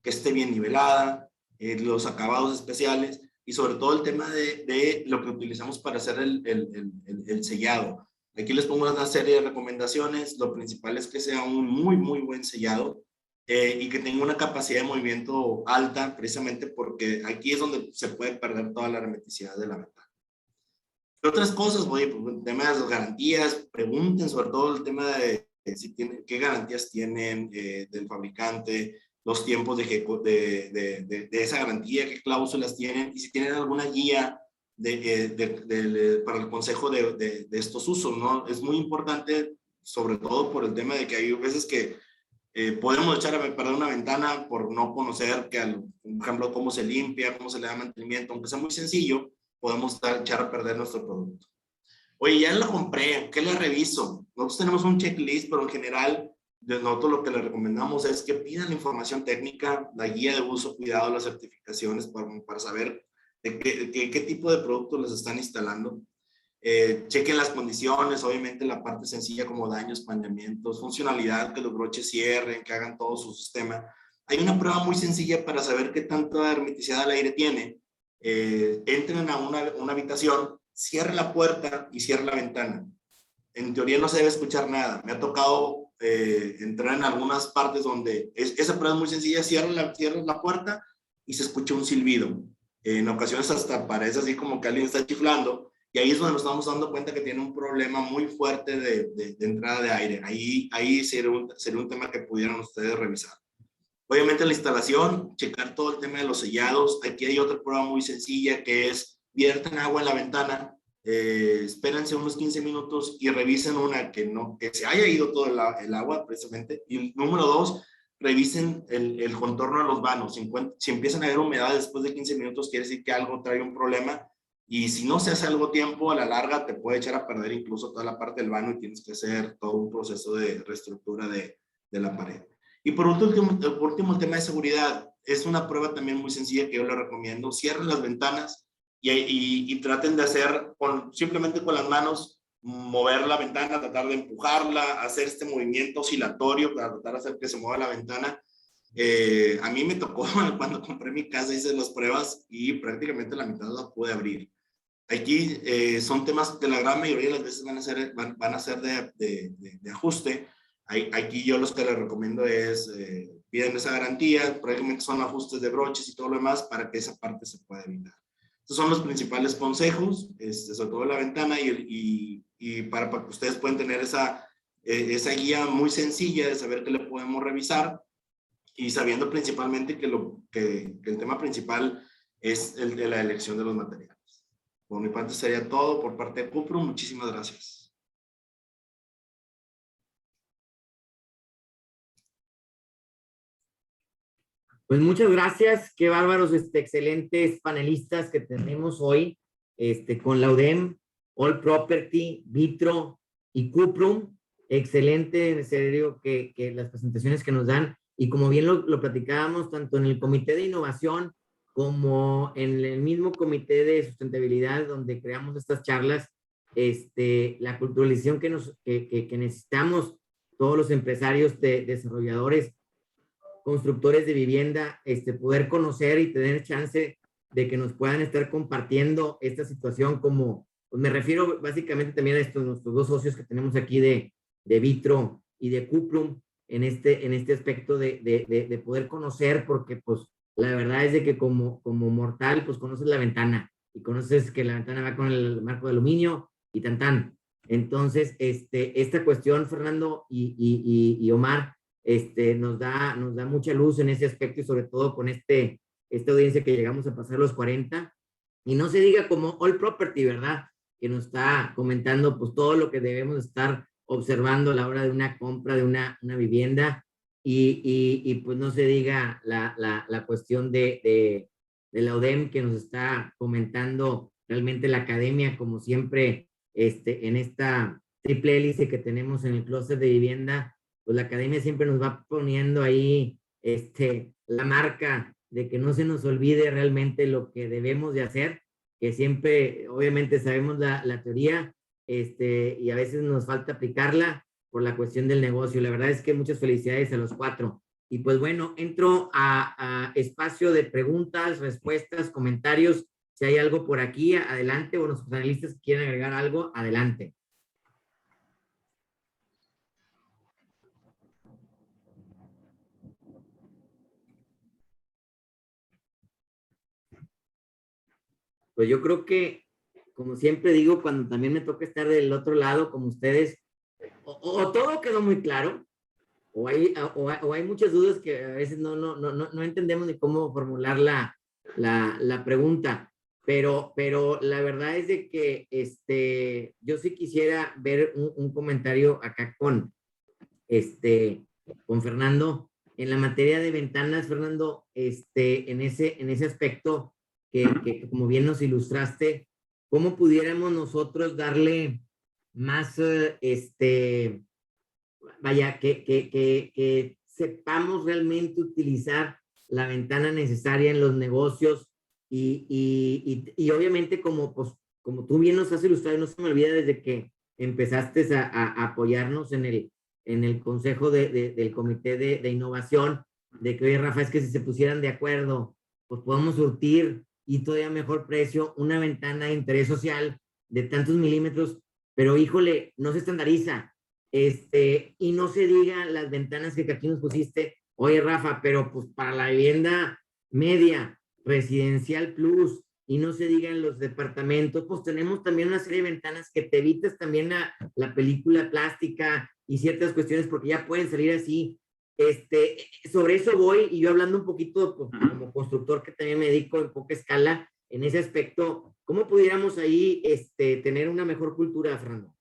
que esté bien nivelada, los acabados especiales y sobre todo el tema de lo que utilizamos para hacer el sellado. Aquí les pongo una serie de recomendaciones. Lo principal es que sea un muy buen sellado y que tenga una capacidad de movimiento alta, precisamente porque aquí es donde se puede perder toda la hermeticidad de la ventana. Otras cosas, oye, pues, el tema de las garantías, pregunten sobre todo el tema de si tienen, qué garantías tienen del fabricante, los tiempos de esa garantía, qué cláusulas tienen y si tienen alguna guía para el consejo de estos usos, ¿no? Es muy importante, sobre todo por el tema de que hay veces que podemos echar a perder una ventana por no conocer, por ejemplo, cómo se limpia, cómo se le da mantenimiento, aunque sea muy sencillo, podemos echar a perder nuestro producto. Oye, ya lo compré, ¿qué le reviso? Nosotros tenemos un checklist, pero en general, nosotros lo que le recomendamos es que pidan la información técnica, la guía de uso, cuidado, las certificaciones para saber de qué tipo de productos les están instalando. Chequen las condiciones, obviamente la parte sencilla como daños, pañamientos, funcionalidad, que los broches cierren, que hagan todo su sistema. Hay una prueba muy sencilla para saber qué tanta hermeticidad al aire tiene. Entren a una habitación, cierren la puerta y cierren la ventana. En teoría no se debe escuchar nada. Me ha tocado entrar en algunas partes donde esa prueba es muy sencilla, cierran la puerta y se escucha un silbido. En ocasiones hasta parece así como que alguien está chiflando y ahí es donde nos estamos dando cuenta que tiene un problema muy fuerte de entrada de aire. Ahí sería un tema que pudieran ustedes revisar. Obviamente la instalación, checar todo el tema de los sellados. Aquí hay otra prueba muy sencilla que es vierten agua en la ventana, espérense unos 15 minutos y revisen que se haya ido todo el agua precisamente. Y número 2, revisen el contorno de los vanos. Si empiezan a haber humedad después de 15 minutos, quiere decir que algo trae un problema. Y si no se hace algo tiempo, a la larga te puede echar a perder incluso toda la parte del vano y tienes que hacer todo un proceso de reestructura de la pared. Y por último, el tema de seguridad. Es una prueba también muy sencilla que yo le recomiendo. Cierren las ventanas y traten de hacer simplemente con las manos, mover la ventana, tratar de empujarla, hacer este movimiento oscilatorio para tratar de hacer que se mueva la ventana. A mí me tocó cuando compré mi casa, hice las pruebas y prácticamente la mitad la pude abrir. Aquí son temas que la gran mayoría de las veces van a ser de ajuste. Aquí yo los que les recomiendo es piden esa garantía, probablemente son ajustes de broches y todo lo demás para que esa parte se pueda evitar. Estos son los principales consejos, sobre todo la ventana y para que ustedes puedan tener esa guía muy sencilla de saber qué le podemos revisar y sabiendo principalmente que el tema principal es el de la elección de los materiales. Por mi parte sería todo por parte de Cuprum. Muchísimas gracias. Pues muchas gracias, qué bárbaros, excelentes panelistas que tenemos hoy, con la UDEM, All Property, Vitro y Cuprum. Excelente, en serio, que las presentaciones que nos dan, y como bien lo platicábamos, tanto en el Comité de Innovación como en el mismo Comité de Sustentabilidad, donde creamos estas charlas, la culturalización que necesitamos todos los empresarios, desarrolladores, constructores de vivienda, poder conocer y tener chance de que nos puedan estar compartiendo esta situación, como, pues me refiero básicamente también a nuestros dos socios que tenemos aquí de Vitro y de Cuprum, en este aspecto de poder conocer, porque pues la verdad es de que como mortal, pues conoces la ventana, y conoces que la ventana va con el marco de aluminio, y tan. Entonces, esta cuestión, Fernando y Omar, nos da mucha luz en ese aspecto, y sobre todo con esta audiencia que llegamos a pasar los 40, y no se diga como All Property, ¿verdad? Que nos está comentando pues todo lo que debemos estar observando a la hora de una compra de una vivienda, y pues no se diga la cuestión de la UDEM, que nos está comentando realmente la academia, como siempre, en esta triple hélice que tenemos en el clúster de vivienda, pues la academia siempre nos va poniendo ahí la marca de que no se nos olvide realmente lo que debemos de hacer, que siempre, obviamente, sabemos la teoría, y a veces nos falta aplicarla por la cuestión del negocio. La verdad es que muchas felicidades a los 4. Y pues bueno, entro a espacio de preguntas, respuestas, comentarios. Si hay algo por aquí, adelante, o los analistas quieren agregar algo, adelante. Pues yo creo que, como siempre digo, cuando también me toca estar del otro lado, como ustedes, o todo quedó muy claro, o hay muchas dudas que a veces no entendemos ni cómo formular la pregunta, pero la verdad es de que yo sí quisiera ver un comentario acá con Fernando, en la materia de ventanas, Fernando, en ese aspecto que como bien nos ilustraste, ¿cómo pudiéramos nosotros darle más, vaya, que sepamos realmente utilizar la ventana necesaria en los negocios y obviamente pues, como tú bien nos has ilustrado, no se me olvida desde que empezaste a apoyarnos en el consejo del comité de innovación, de que, oye, Rafa, es que si se pusieran de acuerdo, pues podemos surtir y todavía mejor precio una ventana de interés social de tantos milímetros, pero híjole, no se estandariza. Y no se digan las ventanas que aquí nos pusiste, oye, Rafa, pero pues para la vivienda media, residencial plus, y no se digan los departamentos, pues tenemos también una serie de ventanas que te evitas también la película plástica y ciertas cuestiones porque ya pueden salir así. Sobre eso voy, y yo hablando un poquito pues, como constructor que también me dedico en poca escala en ese aspecto, ¿cómo pudiéramos ahí tener una mejor cultura, Fernando?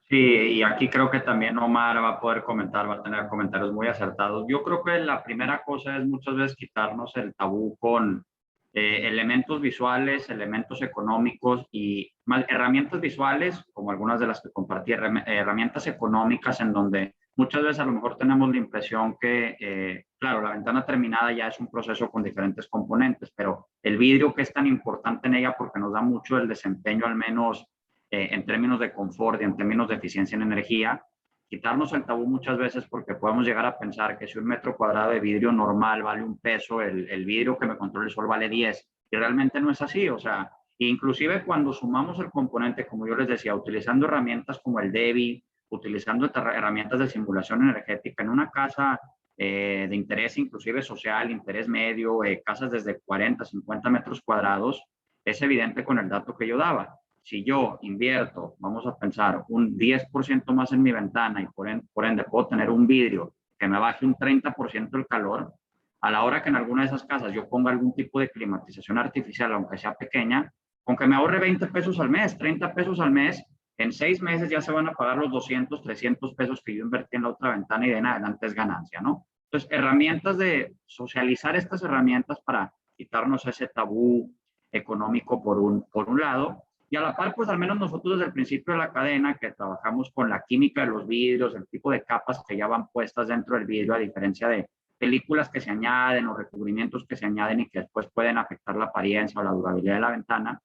Sí, y aquí creo que también Omar va a poder comentar, va a tener comentarios muy acertados. Yo creo que la primera cosa es muchas veces quitarnos el tabú con elementos visuales, elementos económicos y más herramientas visuales, como algunas de las que compartí, herramientas económicas en donde muchas veces a lo mejor tenemos la impresión que, claro, la ventana terminada ya es un proceso con diferentes componentes, pero el vidrio que es tan importante en ella porque nos da mucho el desempeño, al menos en términos de confort y en términos de eficiencia en energía, quitarnos el tabú muchas veces porque podemos llegar a pensar que si un metro cuadrado de vidrio normal vale $1, el vidrio que me controla el sol vale 10, y realmente no es así. O sea, inclusive cuando sumamos el componente, como yo les decía, utilizando herramientas como el DEVI, utilizando herramientas de simulación energética en una casa de interés inclusive social, interés medio, casas desde 40, 50 metros cuadrados, es evidente con el dato que yo daba. Si yo invierto, vamos a pensar, un 10% más en mi ventana y por ende puedo tener un vidrio que me baje un 30% el calor, a la hora que en alguna de esas casas yo ponga algún tipo de climatización artificial, aunque sea pequeña, con que me ahorre 20 pesos al mes, 30 pesos al mes, en 6 meses ya se van a pagar los 200, 300 pesos que yo invertí en la otra ventana y de en adelante es ganancia, ¿no? Entonces, herramientas de socializar estas herramientas para quitarnos ese tabú económico por un lado. Y a la par, pues al menos nosotros desde el principio de la cadena, que trabajamos con la química de los vidrios, el tipo de capas que ya van puestas dentro del vidrio, a diferencia de películas que se añaden o recubrimientos que se añaden y que después pueden afectar la apariencia o la durabilidad de la ventana,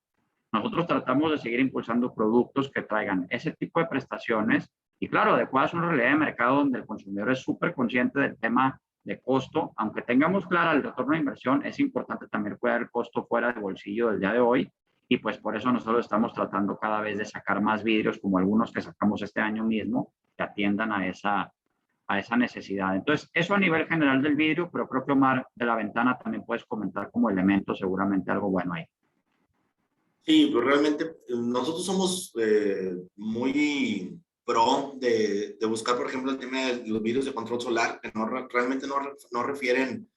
nosotros tratamos de seguir impulsando productos que traigan ese tipo de prestaciones y, claro, adecuadas a una realidad de mercado donde el consumidor es súper consciente del tema de costo. Aunque tengamos clara el retorno de inversión, es importante también cuidar el costo fuera de bolsillo del día de hoy. Y pues por eso nosotros estamos tratando cada vez de sacar más vidrios, como algunos que sacamos este año mismo, que atiendan a esa necesidad. Entonces, eso a nivel general del vidrio, pero creo que Omar, de la ventana también puedes comentar como elemento seguramente algo bueno ahí. Sí, pues realmente nosotros somos muy pro de buscar, por ejemplo, el tema de los vidrios de control solar, que realmente no refieren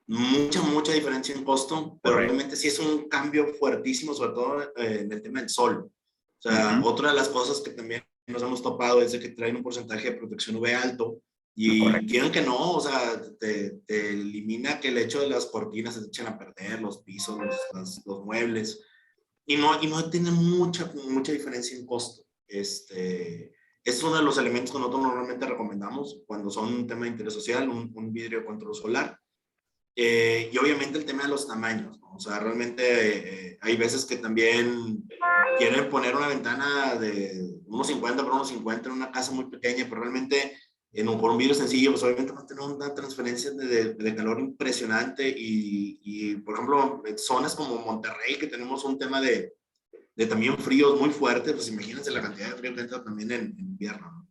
mucha diferencia en costo, pero realmente sí es un cambio fuertísimo, sobre todo en el tema del sol. O sea, otra de las cosas que también nos hemos topado es de que traen un porcentaje de protección UV alto y quieren que no, o sea, te elimina que el hecho de las cortinas se echen a perder, los pisos, los muebles. y no tiene mucha diferencia en costo. Es uno de los elementos que nosotros normalmente recomendamos cuando son un tema de interés social, un vidrio de control solar. Y obviamente el tema de los tamaños, ¿no? O sea, realmente hay veces que también quieren poner una ventana de 1.50 por 1.50 en una casa muy pequeña, pero realmente por un vidrio sencillo, pues obviamente va a tener una transferencia de calor impresionante y, por ejemplo, en zonas como Monterrey, que tenemos un tema de también fríos muy fuertes, pues imagínense la cantidad de frío que entra también en invierno, ¿no?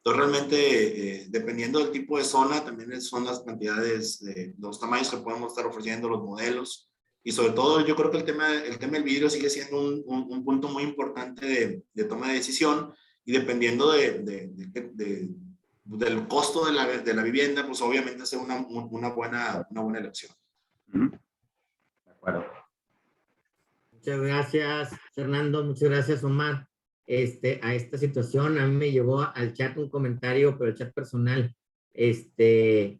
Entonces, realmente, dependiendo del tipo de zona, también son las cantidades, los tamaños que podemos estar ofreciendo, los modelos. Y sobre todo, yo creo que el tema del vidrio sigue siendo un punto muy importante de toma de decisión. Y dependiendo del costo de la vivienda, pues obviamente hacer una buena elección. De acuerdo. Muchas gracias, Fernando. Muchas gracias, Omar. A esta situación, a mí me llegó al chat un comentario, pero el chat personal, de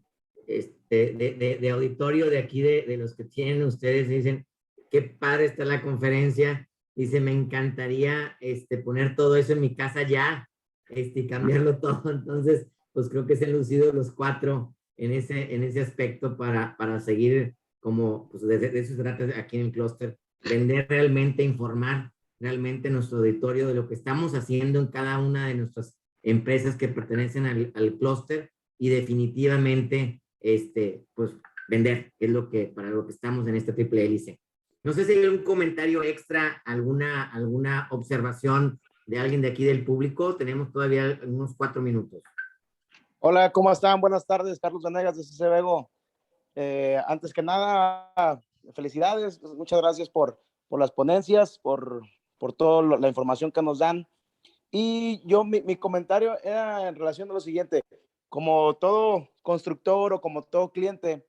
auditorio de aquí, de los que tienen ustedes, dicen, qué padre está la conferencia. Dice, me encantaría poner todo eso en mi casa ya, y cambiarlo todo. Entonces, pues creo que se han lucido los cuatro en ese aspecto para seguir como, pues de eso se trata aquí en el clúster, vender realmente, informar realmente nuestro auditorio de lo que estamos haciendo en cada una de nuestras empresas que pertenecen al clúster y definitivamente, pues vender, que es para lo que estamos en esta triple hélice. No sé si hay algún comentario extra, alguna observación de alguien de aquí del público. Tenemos todavía unos 4 minutos. Hola, ¿cómo están? Buenas tardes, Carlos Venegas de CC Bego. Antes que nada, felicidades, muchas gracias por las ponencias, por toda la información que nos dan. Y mi comentario era en relación a lo siguiente: como todo constructor o como todo cliente,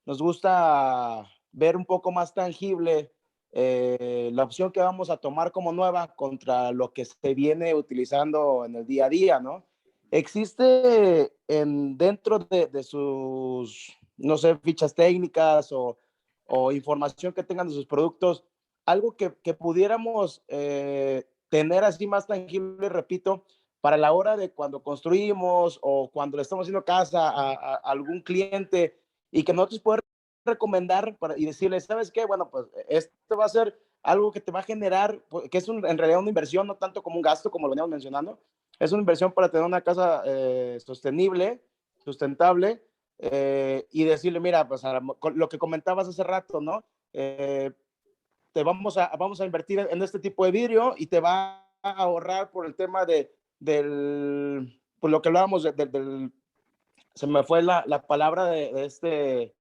nos gusta ver un poco más tangible la opción que vamos a tomar como nueva contra lo que se viene utilizando en el día a día, ¿no? ¿Existe dentro de sus, no sé, fichas técnicas o información que tengan de sus productos, algo que pudiéramos tener así más tangible, repito, para la hora de cuando construimos o cuando le estamos haciendo casa a algún cliente y que nosotros podemos recomendar y decirle, ¿sabes qué? Bueno, pues esto va a ser algo que te va a generar, que es en realidad una inversión, no tanto como un gasto, como lo veníamos mencionando. Es una inversión para tener una casa sostenible, sustentable, y decirle, mira, pues lo que comentabas hace rato, ¿no? Vamos a invertir en este tipo de vidrio y te va a ahorrar por el tema por lo que hablábamos se me fue la palabra de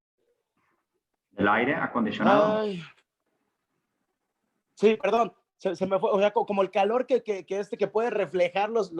¿Del aire acondicionado? Ay, sí, perdón, se me fue, o sea, como el calor que puede reflejar los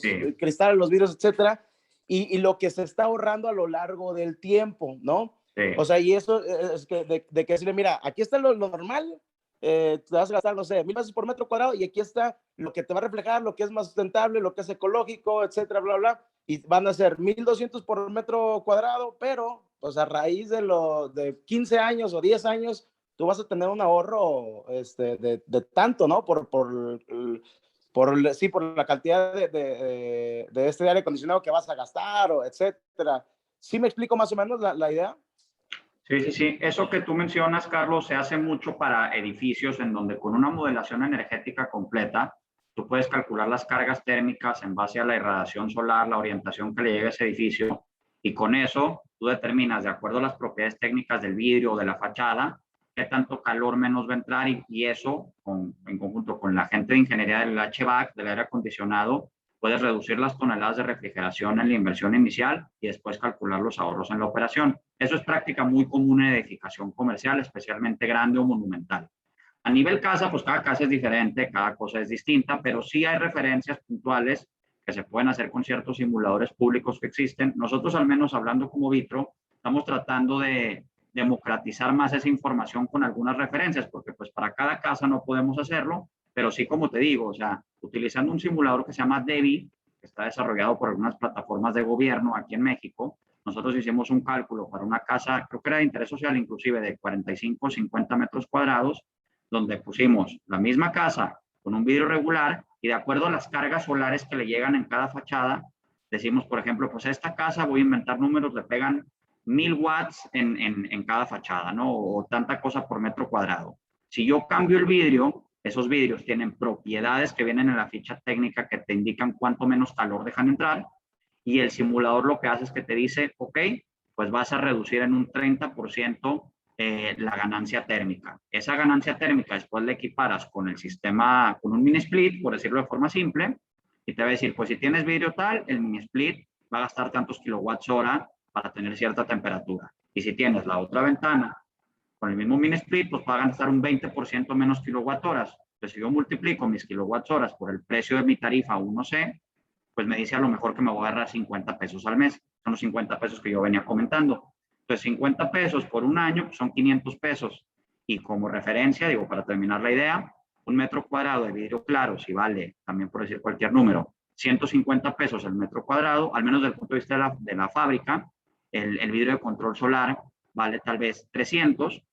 Sí. cristales, los vidrios, etcétera, y lo que se está ahorrando a lo largo del tiempo, ¿no? Sí. O sea, y eso es que de que decirle, mira, aquí está lo normal, te vas a gastar, no sé, 1,000 pesos por metro cuadrado, y aquí está lo que te va a reflejar, lo que es más sustentable, lo que es ecológico, etcétera, bla, bla, y van a ser 1,200 por metro cuadrado, pero, pues a raíz de 15 años o 10 años, tú vas a tener un ahorro de tanto, ¿no? Por la cantidad de aire acondicionado que vas a gastar, o etcétera. ¿Sí me explico más o menos la idea? Sí, sí, sí. Eso que tú mencionas, Carlos, se hace mucho para edificios en donde con una modelación energética completa, tú puedes calcular las cargas térmicas en base a la irradiación solar, la orientación que le llegue a ese edificio, y con eso tú determinas, de acuerdo a las propiedades técnicas del vidrio o de la fachada, qué tanto calor menos va a entrar, y eso, en conjunto con la gente de ingeniería del HVAC, del aire acondicionado, puedes reducir las toneladas de refrigeración en la inversión inicial y después calcular los ahorros en la operación. Eso es práctica muy común en edificación comercial, especialmente grande o monumental. A nivel casa, pues cada casa es diferente, cada cosa es distinta, pero sí hay referencias puntuales que se pueden hacer con ciertos simuladores públicos que existen. Nosotros, al menos hablando como Vitro, estamos tratando de democratizar más esa información con algunas referencias, porque pues para cada casa no podemos hacerlo, pero sí, como te digo, o sea, utilizando un simulador que se llama DEVI, que está desarrollado por algunas plataformas de gobierno aquí en México, nosotros hicimos un cálculo para una casa, creo que era de interés social inclusive, de 45 o 50 metros cuadrados, donde pusimos la misma casa con un vidrio regular y de acuerdo a las cargas solares que le llegan en cada fachada, decimos, por ejemplo, pues a esta casa voy a inventar números, le pegan 1000 watts en cada fachada, ¿no? O tanta cosa por metro cuadrado. Si yo cambio el vidrio, esos vidrios tienen propiedades que vienen en la ficha técnica que te indican cuánto menos calor dejan entrar y el simulador lo que hace es que te dice, ok, pues vas a reducir en un 30% la ganancia térmica. Esa ganancia térmica después la equiparas con el sistema, con un mini split, por decirlo de forma simple, y te va a decir, pues si tienes vidrio tal, el mini split va a gastar tantos kilowatts hora para tener cierta temperatura. Y si tienes la otra ventana con el mismo mini split, pues va a gastar un 20% menos kilowatt horas. Entonces, si yo multiplico mis kilowatts horas por el precio de mi tarifa 1C, pues me dice a lo mejor que me voy a ahorrar 50 pesos al mes. Son los 50 pesos que yo venía comentando. Entonces, 50 pesos por un año pues son 500 pesos. Y como referencia, digo, para terminar la idea, un metro cuadrado de vidrio claro, si vale, también por decir cualquier número, 150 pesos el metro cuadrado, al menos desde el punto de vista de la fábrica, el vidrio de control solar vale tal vez 300,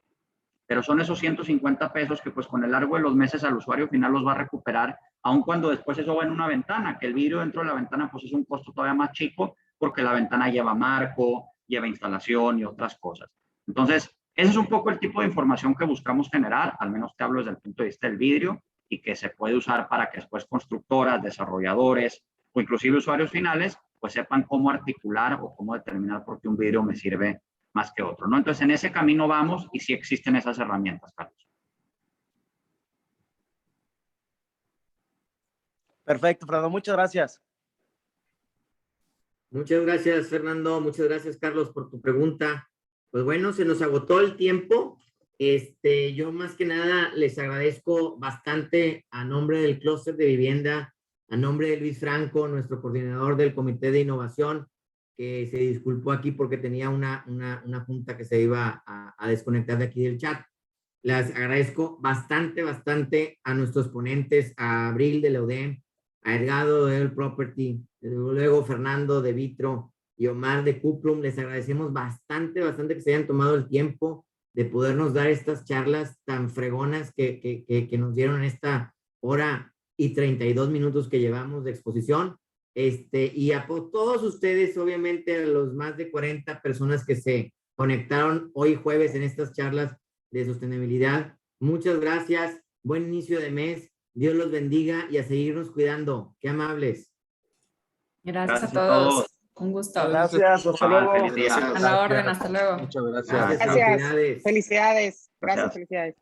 pero son esos 150 pesos que pues con el largo de los meses al usuario final los va a recuperar, aun cuando después eso va en una ventana, que el vidrio dentro de la ventana pues es un costo todavía más chico porque la ventana lleva marco, lleva instalación y otras cosas. Entonces, ese es un poco el tipo de información que buscamos generar, al menos te hablo desde el punto de vista del vidrio, y que se puede usar para que después constructoras, desarrolladores o inclusive usuarios finales, pues sepan cómo articular o cómo determinar por qué un vidrio me sirve más que otro, ¿no? Entonces, en ese camino vamos y sí existen esas herramientas, Carlos. Perfecto, Fernando, muchas gracias. Muchas gracias, Fernando. Muchas gracias, Carlos, por tu pregunta. Pues bueno, se nos agotó el tiempo. Yo más que nada les agradezco bastante a nombre del clúster de vivienda, a nombre de Luis Franco, nuestro coordinador del Comité de Innovación, que se disculpó aquí porque tenía una junta que se iba a desconectar de aquí del chat. Les agradezco bastante a nuestros ponentes, a Abril de la UDEM, a Edgardo de El Property, luego Fernando de Vitro y Omar de Cuplum. Les agradecemos bastante que se hayan tomado el tiempo de podernos dar estas charlas tan fregonas que nos dieron en esta hora y 32 minutos que llevamos de exposición. Y a todos ustedes, obviamente, a los más de 40 personas que se conectaron hoy jueves en estas charlas de sostenibilidad. Muchas gracias. Buen inicio de mes. Dios los bendiga y a seguirnos cuidando. Qué amables. Gracias a todos. Un gusto. Gracias, hasta luego. Feliz día. A la orden, hasta luego. Muchas gracias. Felicidades. Felicidades. Gracias, Gracias. felicidades.